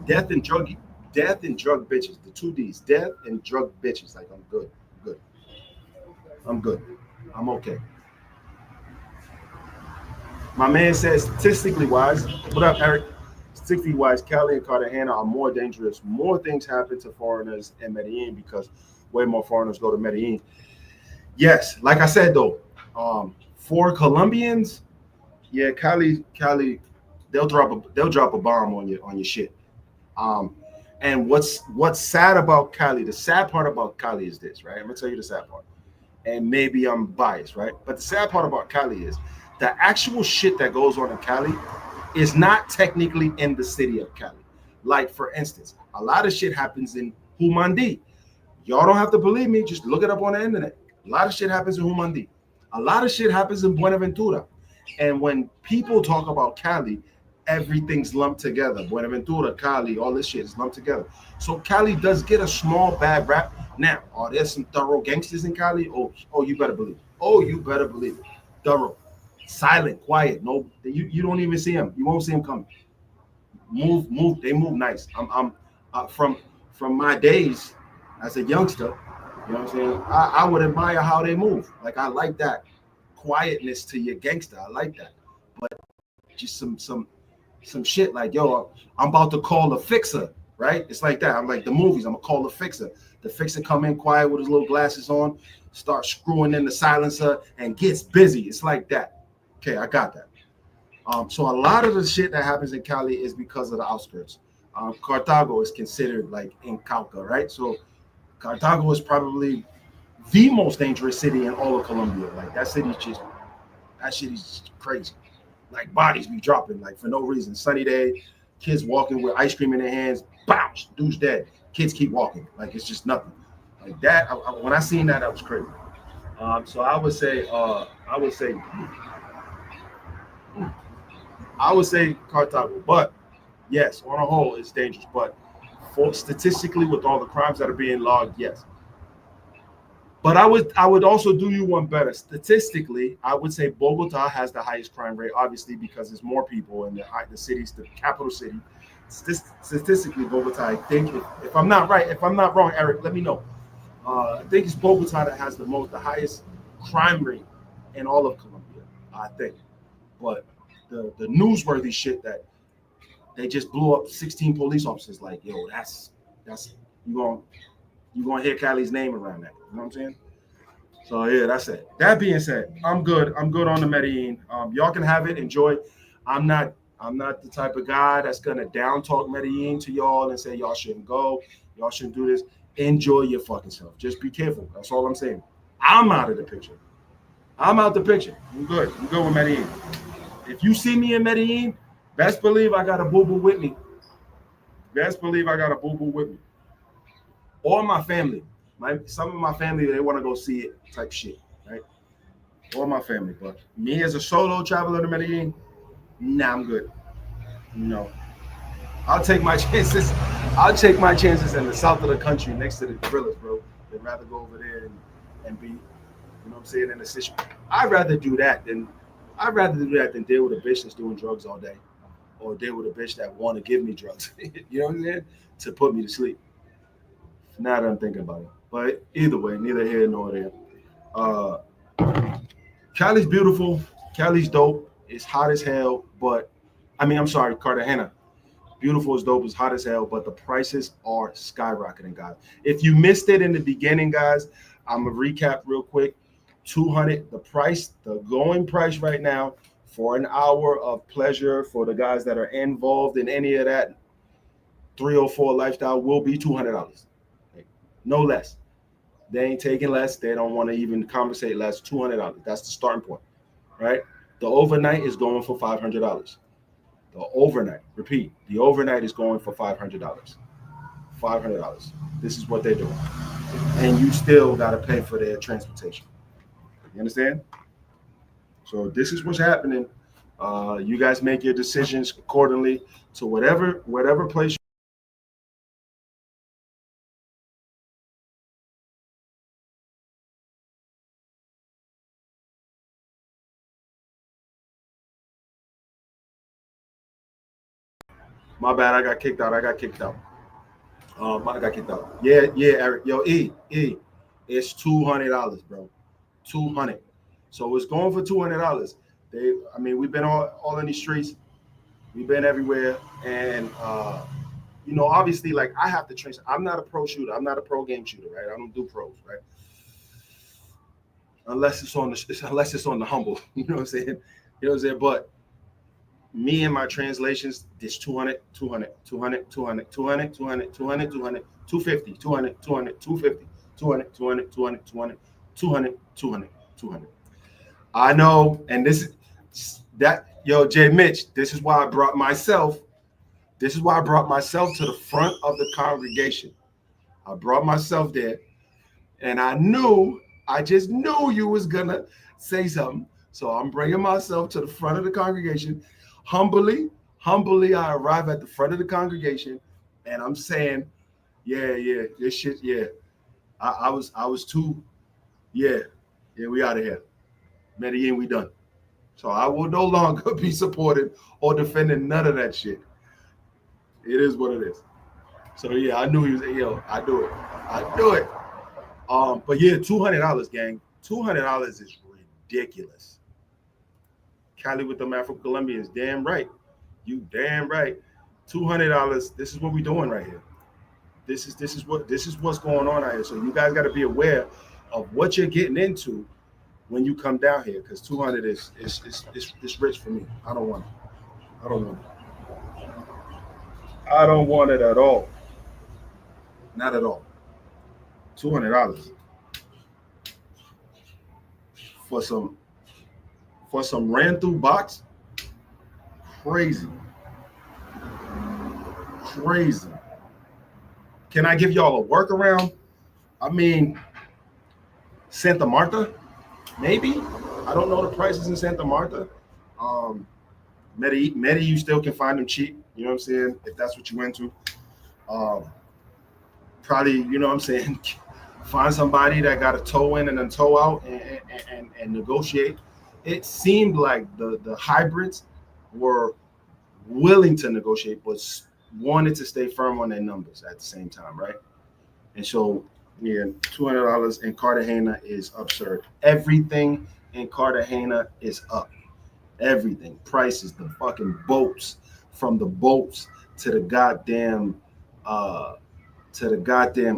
Death and drug bitches. The two D's. Death and drug bitches. Like I'm good. I'm good. I'm good. I'm okay. My man says statistically wise, what up, Eric? Statistically wise, Cali and Cartagena are more dangerous. More things happen to foreigners in Medellin because way more foreigners go to Medellin. Yes, like I said though, for Colombians, yeah, Cali, they'll drop a bomb on your shit. Um, and what's sad about Cali? The sad part about Cali is this, right? I'm gonna tell you the sad part, and maybe I'm biased, right? But the sad part about Cali is the actual shit that goes on in Cali is not technically in the city of Cali. Like for instance, a lot of shit happens in Humandi. Y'all don't have to believe me. Just look it up on the internet. A lot of shit happens in Humandi. A lot of shit happens in Buenaventura. And when people talk about Cali, everything's lumped together. Buenaventura, Cali, all this shit is lumped together. So Cali does get a small bad rap. Now, are there some thorough gangsters in Cali? Oh, you better believe it. Oh, you better believe it. Thorough, silent, quiet. No, you don't even see them. You won't see them coming. Move. They move nice. I'm from my days as a youngster. You know what I'm saying? I would admire how they move. Like I like that quietness to your gangster. I like that. But just some shit like, yo, I'm about to call a fixer, right? It's like that. I'm like the movies. I'm gonna call a fixer. The fixer come in quiet with his little glasses on, start screwing in the silencer, and gets busy. It's like that. Okay, I got that. So a lot of the shit that happens in Cali is because of the outskirts. Cartago is considered like in Cauca, right? So Cartago is probably the most dangerous city in all of Colombia. Like that shit is crazy. Like bodies be dropping like for no reason. Sunny day, kids walking with ice cream in their hands, bounce, dude's dead. Kids keep walking like it's just nothing. Like that. When I seen that, that was crazy. So I would say Cartago, but yes, on a whole, it's dangerous. But for statistically, with all the crimes that are being logged, yes. But I would also do you one better. Statistically, I would say Bogota has the highest crime rate, obviously because there's more people in the cities, the capital city. Statistically, Bogota, I think, if I'm not right, if I'm not wrong, Eric, let me know. I think it's Bogota that has the highest crime rate in all of Colombia. I think, but the newsworthy shit that they just blew up 16 police officers, like yo, that's you gonna you gonna hear Cali's name around that. You know what I'm saying? So yeah, that's it. That being said, I'm good. I'm good on the Medellin. Y'all can have it. Enjoy. I'm not. I'm not the type of guy that's gonna down talk Medellin to y'all and say y'all shouldn't go. Y'all shouldn't do this. Enjoy your fucking self. Just be careful. That's all I'm saying. I'm out of the picture. I'm out the picture. I'm good. I'm good with Medellin. If you see me in Medellin, best believe I got a boo boo with me. Best believe I got a boo boo with me. Or my family. Some of my family they want to go see it type shit, right? Or my family, but me as a solo traveler to Medellin, nah, I'm good. No, I'll take my chances. I'll take my chances in the south of the country next to the gorillas, bro. They'd rather go over there and be, you know what I'm saying, in the city. I'd rather do that than I'd rather do that than deal with a bitch that's doing drugs all day, or deal with a bitch that want to give me drugs. You know what I'm saying? To put me to sleep. Now that I'm thinking about it, but either way, neither here nor there. Uh, Cali's beautiful. Cali's dope. It's hot as hell, but I mean, I'm sorry, Cartagena. Beautiful is dope, is hot as hell, but the prices are skyrocketing, guys. If you missed it in the beginning, guys, I'm gonna recap real quick. 200, the going price right now for an hour of pleasure for the guys that are involved in any of that 304 lifestyle will be $200. No less. They ain't taking less. They don't want to even conversate less. $200. That's the starting point, right? The overnight is going for $500. The overnight, repeat, the overnight is going for $500. $500. This is what they're doing, and you still got to pay for their transportation. You understand? So this is what's happening. You guys make your decisions accordingly to whatever place. My bad. I got kicked out. I got kicked out. I got kicked out. Yeah, yeah, Eric. Yo, E. It's $200, bro. 200. So it's going for $200. I mean, we've been all in these streets. We've been everywhere, and obviously, like I have to train. I'm not a pro shooter. I'm not a pro game shooter, right? I don't do pros, right? Unless it's on the humble. You know what I'm saying? You know what I'm saying? But me and my translations, this 200, 200, 200, 200, 200, 200, 200, 200, 250, 200, 200, 250, 200, 200, 200, 200, 200, 200, 200. I know, and yo, Jay Mitch, this is why I brought myself to the front of the congregation. I brought myself there, and I just knew you was gonna say something. So I'm bringing myself to the front of the congregation. Humbly, I arrive at the front of the congregation, and I'm saying, yeah, this shit, yeah. I was too, yeah, we out of here. Medellin, we done. So I will no longer be supporting or defending none of that shit. It is what it is. So yeah, I knew he was. Yo, I do it. But yeah, $200, gang. $200 is ridiculous. Cali with them Afro Colombians, damn right. You damn right. $200. This is what we doing right here. This is what's going on out here. So you guys got to be aware of what you're getting into when you come down here, because 200 is rich for me. I don't want it. I don't want it. I don't want it at all. Not at all. $200 for some ran through box. Crazy. Crazy. Can I give y'all a workaround? I mean, Santa Marta, maybe. I don't know the prices in Santa Marta. Medi, you still can find them cheap. You know what I'm saying? If that's what you into. Um, Probably, you know what I'm saying? Find somebody that got a toe in and a toe out and negotiate. It seemed like the hybrids were willing to negotiate, but wanted to stay firm on their numbers at the same time, right? And so, yeah, $200 in Cartagena is absurd. Everything in Cartagena is up. Everything. Prices, the fucking boats, from the boats to the goddamn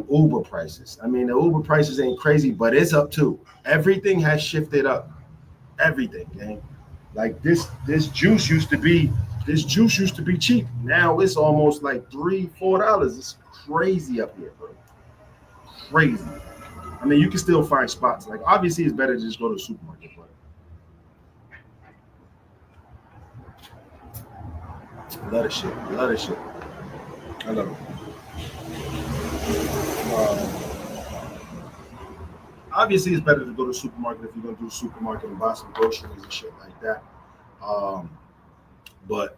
Uber prices. I mean, the Uber prices ain't crazy, but it's up too. Everything has shifted up. Everything, gang. Like this juice used to be cheap. Now it's almost like $3-4. It's crazy up here, bro. Crazy. I mean, you can still find spots. Like, obviously, it's better to just go to the supermarket, but I love this shit. I love this shit. I love it. Obviously, it's better to go to the supermarket if you're gonna do the supermarket and buy some groceries and shit like that. But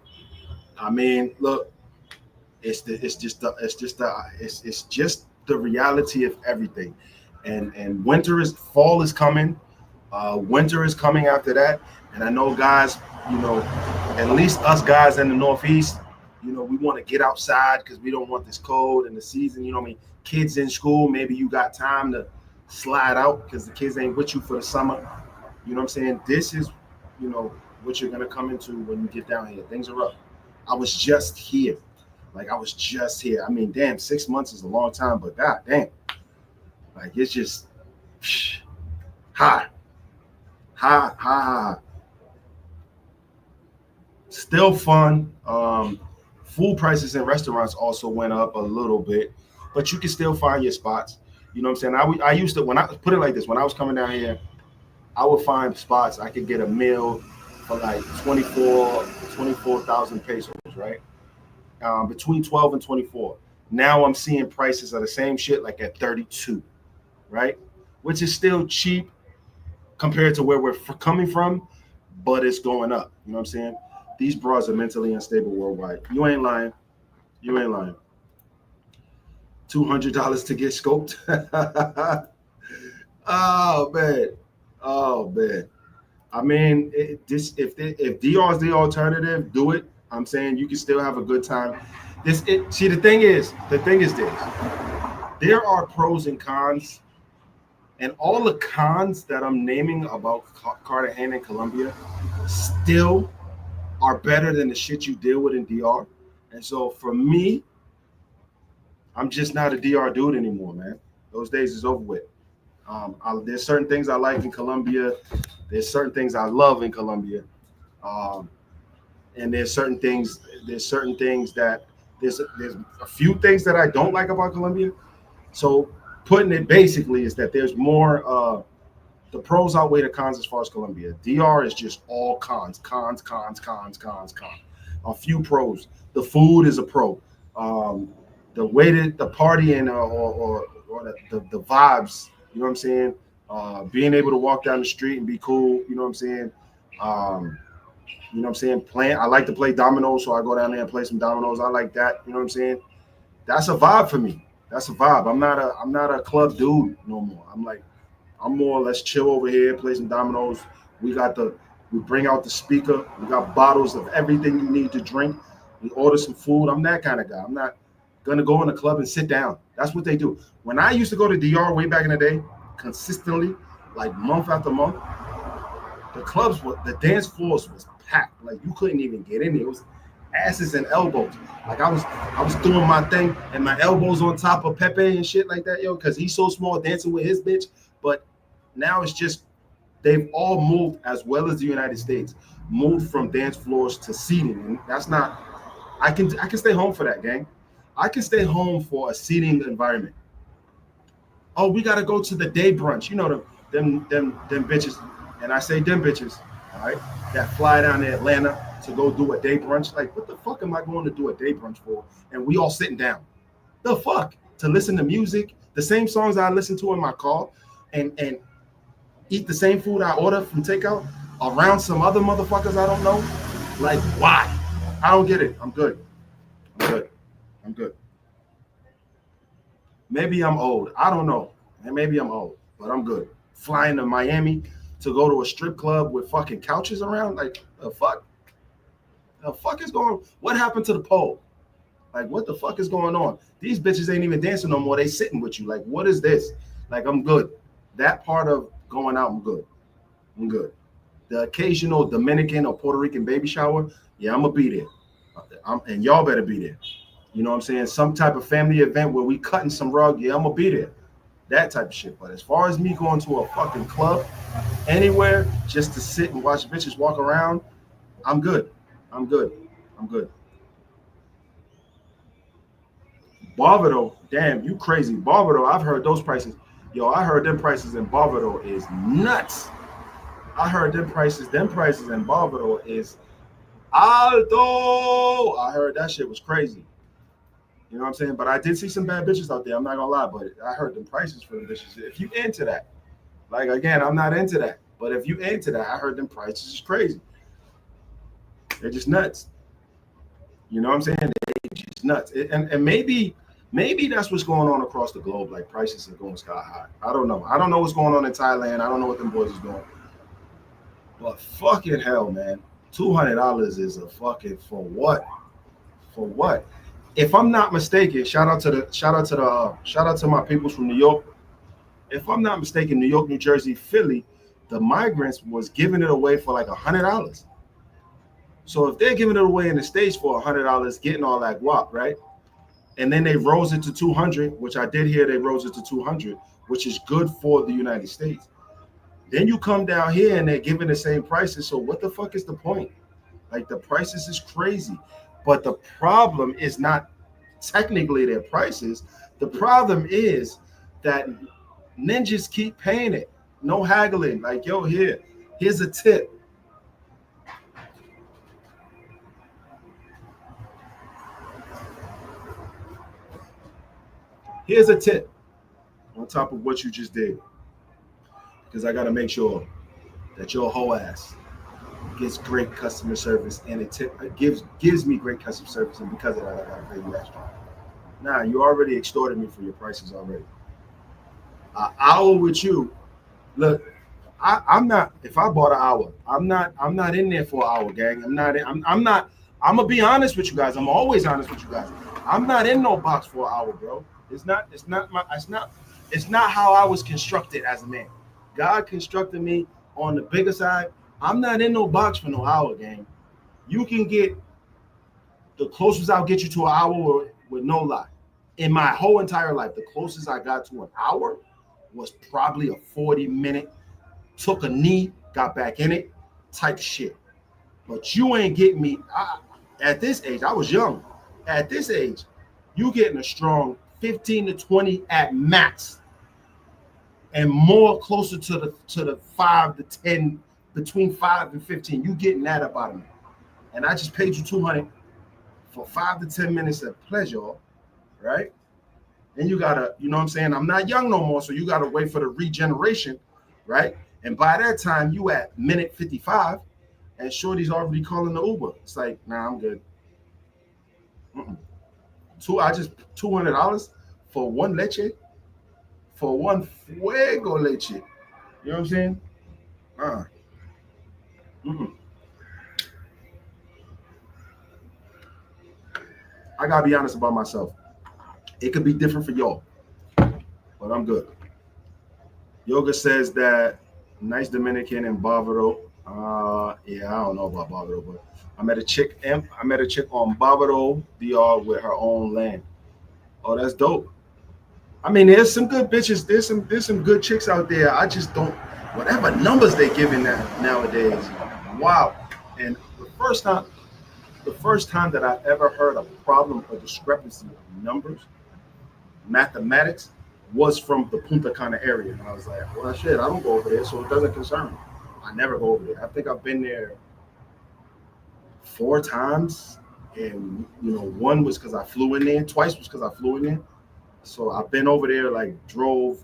I mean, look, it's just the reality of everything. And fall is coming. Winter is coming after that. And I know, guys, you know, at least us guys in the Northeast, you know, we want to get outside because we don't want this cold and the season. You know what I mean? Kids in school, maybe you got time to slide out because the kids ain't with you for the summer. You know what I'm saying? This is, you know, what you're going to come into when you get down here. Things are up. I was just here. I mean, damn, 6 months is a long time, but god damn. Like, it's just high. Still fun. Food prices in restaurants also went up a little bit, but you can still find your spots. You know what I'm saying? I used to, when I put it like this, when I was coming down here, I would find spots I could get a meal for like 24,000 pesos, right? Between 12 and 24. Now I'm seeing prices of the same shit like at 32, right? Which is still cheap compared to where we're coming from, but it's going up. You know what I'm saying? These bras are mentally unstable worldwide. You ain't lying. $200 to get scoped. Oh man. I mean, if DR is the alternative, do it. I'm saying you can still have a good time. The thing is this. There are pros and cons, and all the cons that I'm naming about Cartagena and Colombia still are better than the shit you deal with in DR. And so for me, I'm just not a DR dude anymore, man. Those days is over with. There's certain things I like in Colombia. There's certain things I love in Colombia. And there's certain things that there's a few things that I don't like about Colombia. So putting it basically is that there's more the pros outweigh the cons as far as Colombia. DR is just all cons. A few pros. The food is a pro. The way that the partying or the vibes, you know what I'm saying? Being able to walk down the street and be cool, you know what I'm saying? You know what I'm saying? I like to play dominoes, so I go down there and play some dominoes. I like that, you know what I'm saying? That's a vibe for me. That's a vibe. I'm not a club dude no more. I'm more or less chill over here, play some dominoes. We bring out the speaker. We got bottles of everything you need to drink. We order some food. I'm that kind of guy. I'm not gonna go in the club and sit down. That's what they do. When I used to go to DR way back in the day, consistently, like month after month, the dance floors was packed. Like, you couldn't even get in there. asses and elbows. Like I was doing my thing and my elbows on top of Pepe and shit like that, yo, because he's so small dancing with his bitch. But now it's just they've all moved as well as the United States, moved from dance floors to seating. And that's not I can stay home for that, gang. I can stay home for a seating environment. Oh, we gotta go to the day brunch. You know them bitches, and I say them bitches, all right, that fly down to Atlanta to go do a day brunch. Like, what the fuck am I going to do a day brunch for? And we all sitting down. The fuck? To listen to music, the same songs I listen to in my car, and eat the same food I order from takeout around some other motherfuckers I don't know. Like, why? I don't get it. I'm good. I'm good. I'm good. Maybe I'm old. I don't know. And maybe I'm old, but I'm good. Flying to Miami to go to a strip club with fucking couches around. Like, the fuck? The fuck is going on? What happened to the pole? Like, what the fuck is going on? These bitches ain't even dancing no more. They sitting with you. Like, what is this? Like, I'm good. That part of going out, I'm good. I'm good. The occasional Dominican or Puerto Rican baby shower, yeah, I'm gonna be there. And y'all better be there. You know what I'm saying? Some type of family event where we cutting some rug, yeah, I'm gonna be there. That type of shit. But as far as me going to a fucking club anywhere just to sit and watch bitches walk around, I'm good. I'm good. I'm good. Barbados, damn, you crazy. Barbados, I've heard those prices. Yo, I heard them prices in Barbados is nuts. I heard them prices in Barbados is alto. I heard that shit was crazy. You know what I'm saying? But I did see some bad bitches out there. I'm not gonna lie, but I heard them prices for the bitches. If you into that, like again, I'm not into that. But if you into that, I heard them prices is crazy. They're just nuts. You know what I'm saying? They're just nuts. And maybe that's what's going on across the globe. Like prices are going sky high. I don't know. I don't know what's going on in Thailand. I don't know what them boys is doing. But fucking hell, man. $200 is a fucking for what? For what? If I'm not mistaken, shout out to my peoples from New York. If I'm not mistaken, New York, New Jersey, Philly, the migrants was giving it away for like $100. So if they're giving it away in the States for $100, getting all that guap, right? And then they rose it to 200, which I did hear they rose it to 200, which is good for the United States. Then you come down here and they're giving the same prices. So what the fuck is the point? Like the prices is crazy. But the problem is not technically their prices. The problem is that ninjas keep paying it. No haggling. Like, yo, here's a tip. Here's a tip on top of what you just did. Because I got to make sure that your whole ass gets great customer service, and it gives me great customer service, and because of that, I gotta pay you extra. Nah, you already extorted me for your prices already. An hour with you, look, I'm not. If I bought an hour, I'm not in there for an hour, gang. I'm not. I'm not. I'm gonna be honest with you guys. I'm always honest with you guys. I'm not in no box for an hour, bro. It's not. It's not my. It's not. It's not how I was constructed as a man. God constructed me on the bigger side. I'm not in no box for no hour, gang. You can get the closest I'll get you to an hour with no lie. In my whole entire life, the closest I got to an hour was probably a 40-minute, took a knee, got back in it, type shit. But you ain't getting me. At this age, I was young. At this age, you getting a strong 15 to 20 at max, and more closer to the 5 to 10, between 5 and 15. You getting that up out of me, and I just paid you 200 for 5 to 10 minutes of pleasure, right? And you gotta, you know what I'm saying? I'm not young no more, so you gotta wait for the regeneration, right? And by that time, you at minute 55, and Shorty's already calling the Uber. It's like, nah, I'm good. I just $200 for one leche, for one fuego leche. You know what I'm saying? I gotta be honest about myself. It could be different for y'all, but I'm good. Yoga says that nice Dominican in Bávaro. Yeah, I don't know about Barbado, but I met a chick on Barbado, DR, with her own land. Oh, that's dope. I mean, there's some good bitches. There's some good chicks out there. I just don't. Whatever numbers they giving now nowadays. Wow. And the first time that I ever heard a problem or discrepancy of numbers, mathematics, was from the Punta Cana area. And I was like, well, shit, I don't go over there, so it doesn't concern me. I never go over there. I think I've been there 4 times, and one was because I flew in there. Twice was because I flew in there. So I've been over there, like drove,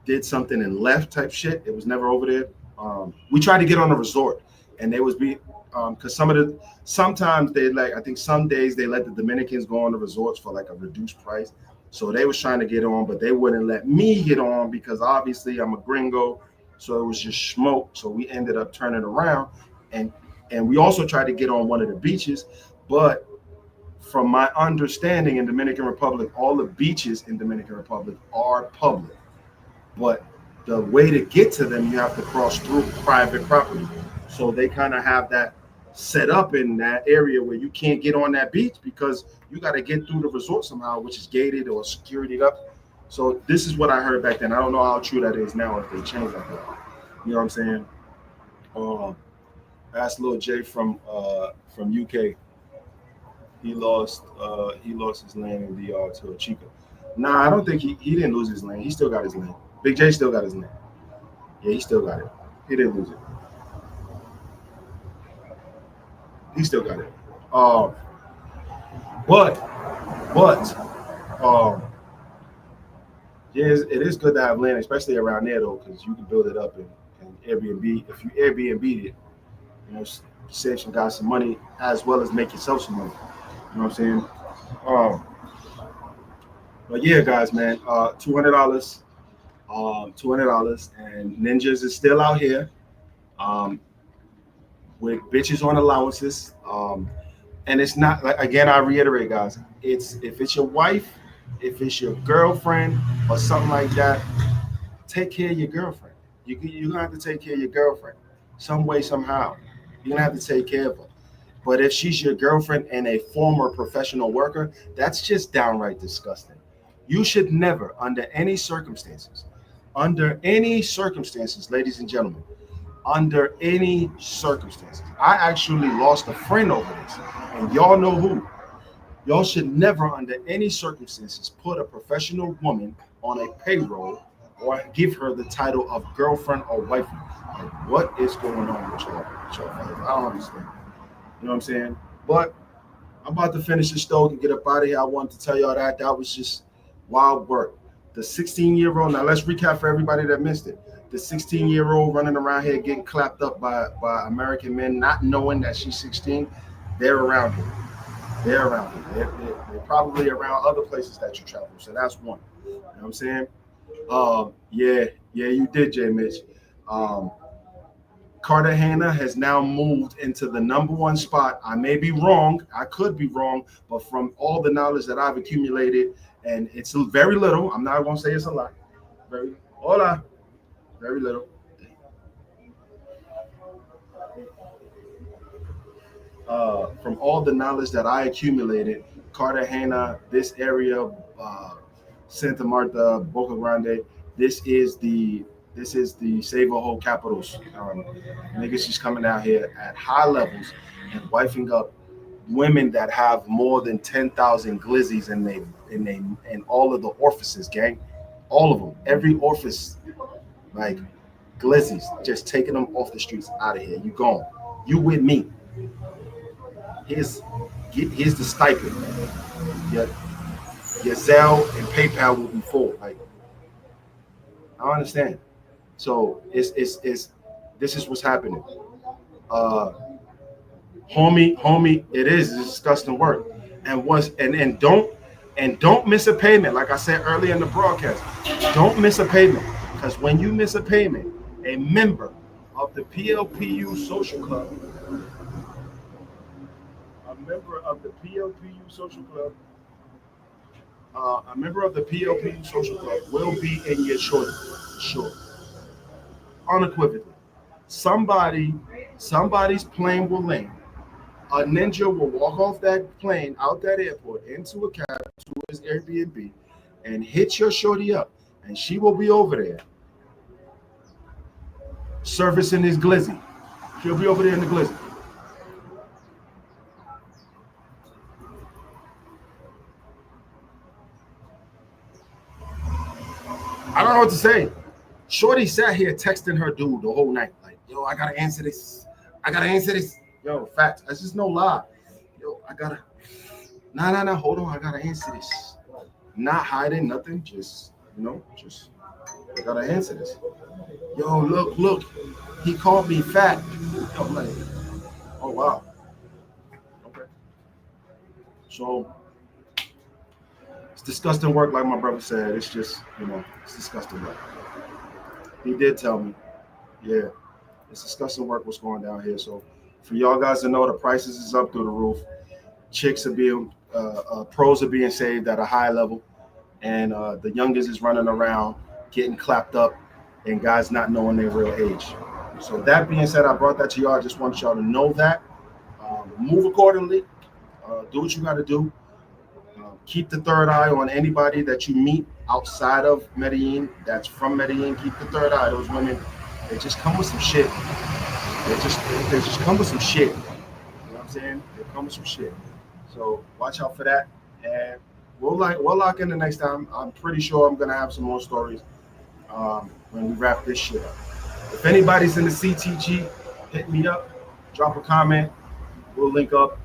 did something and left type shit. It was never over there. We tried to get on a resort, and they was be because sometimes they like, I think some days they let the Dominicans go on the resorts for like a reduced price. So they was trying to get on, but they wouldn't let me get on because obviously I'm a gringo. So it was just smoke. So we ended up turning around, and we also tried to get on one of the beaches, but from my understanding in Dominican Republic, all the beaches in Dominican Republic are public, but the way to get to them, you have to cross through private property. So they kind of have that set up in that area where you can't get on that beach because you got to get through the resort somehow, which is gated or security up. So this is what I heard back then. I don't know how true that is now if they changed that. You know what I'm saying? Um, ask Lil J from UK. He lost his land in DR to a Chica. Nah, I don't think he didn't lose his land. He still got his land. Big J still got his land. Yeah, he still got it. He didn't lose it. He still got it. Um, but but um, yeah, it is good to have land, especially around there though, because you can build it up and Airbnb. If you Airbnb it, save some guys some money as well as make yourself some money. You know what I'm saying? Um, but yeah, guys, man, $200, $200, and ninjas is still out here, um, with bitches on allowances. And it's not like, again, I reiterate, guys, it's if it's your wife, if it's your girlfriend or something like that, take care of your girlfriend. You're gonna have to take care of your girlfriend some way, somehow. You're gonna have to take care of her. But if she's your girlfriend and a former professional worker, that's just downright disgusting. You should never, under any circumstances, ladies and gentlemen, under any circumstances. I actually lost a friend over this, and y'all know who. Y'all should never, under any circumstances, put a professional woman on a payroll or give her the title of girlfriend or wife. Like, what is going on with y'all? I don't understand. You know what I'm saying? But I'm about to finish this stove and get up out of here. I wanted to tell y'all that was just wild work. The 16-year-old. Now let's recap for everybody that missed it. The 16-year-old running around here getting clapped up by American men, not knowing that she's 16. They're around here. They're around here. They're probably around other places that you travel. So that's one. You know what I'm saying? Yeah, you did, Jay Mitch. Um, Cartagena has now moved into the number one spot. I may be wrong. I could be wrong, but from all the knowledge that I've accumulated, and it's very little. I'm not going to say it's a lot. Very, hola, very little. From all the knowledge that I accumulated, Cartagena, this area, Santa Marta, Boca Grande, this is the Save a Whole capitals. Niggas just coming out here at high levels and wifing up women that have more than 10,000 glizzies in all of the orifices, gang. All of them, every orifice, like glizzies, just taking them off the streets, out of here. You gone. You with me. Here's here's the stipend. Your your Zelle and PayPal will be full. Like, I don't understand. So it's this is what's happening. Uh, homie, it is disgusting work. And don't miss a payment. Like I said earlier in the broadcast, don't miss a payment, because when you miss a payment, a member of the PLPU Social Club, a member of the PLPU Social Club, a member of the PLPU Social Club will be in your short, sure, unequivocally. Somebody Somebody's plane will land. A ninja will walk off that plane out that airport into a cab to his Airbnb and hit your shorty up, and she will be over there servicing his glizzy. She'll be over there in the glizzy. I don't know what to say. Shorty sat here texting her dude the whole night, like, yo, I gotta answer this. I gotta answer this. Yo, facts. That's just no lie. Yo, I gotta. Nah. Hold on, I gotta answer this. Not hiding nothing. Just, I gotta answer this. Yo, look. He called me fat. Yo, I'm like, oh wow. Okay. So it's disgusting work, like my brother said. It's just, it's disgusting work. He did tell me, yeah, it's disgusting work what's going down here. So for y'all guys to know, the prices is up through the roof. Chicks are being, pros are being saved at a high level, and the youngest is running around getting clapped up, and guys not knowing their real age. So that being said, I brought that to y'all. I just want y'all to know that. Move accordingly. Do what you got to do. Keep the third eye on anybody that you meet outside of Medellin that's from Medellin. Keep the third eye. Those women, they just come with some shit. They just come with some shit. You know what I'm saying? They come with some shit. So watch out for that. And we'll lock in the next time. I'm pretty sure I'm gonna have some more stories when we wrap this shit up. If anybody's in the CTG, hit me up. Drop a comment. We'll link up.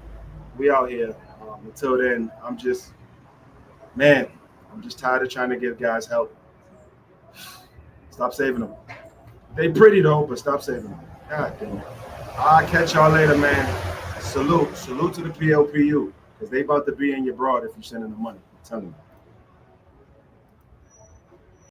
We out here. Until then, I'm just tired of trying to give guys help. Stop saving them. They pretty though, but stop saving them. God damn it. I'll catch y'all later, man. Salute to the PLPU, because they about to be in your broad if you sending them money. I'm telling you.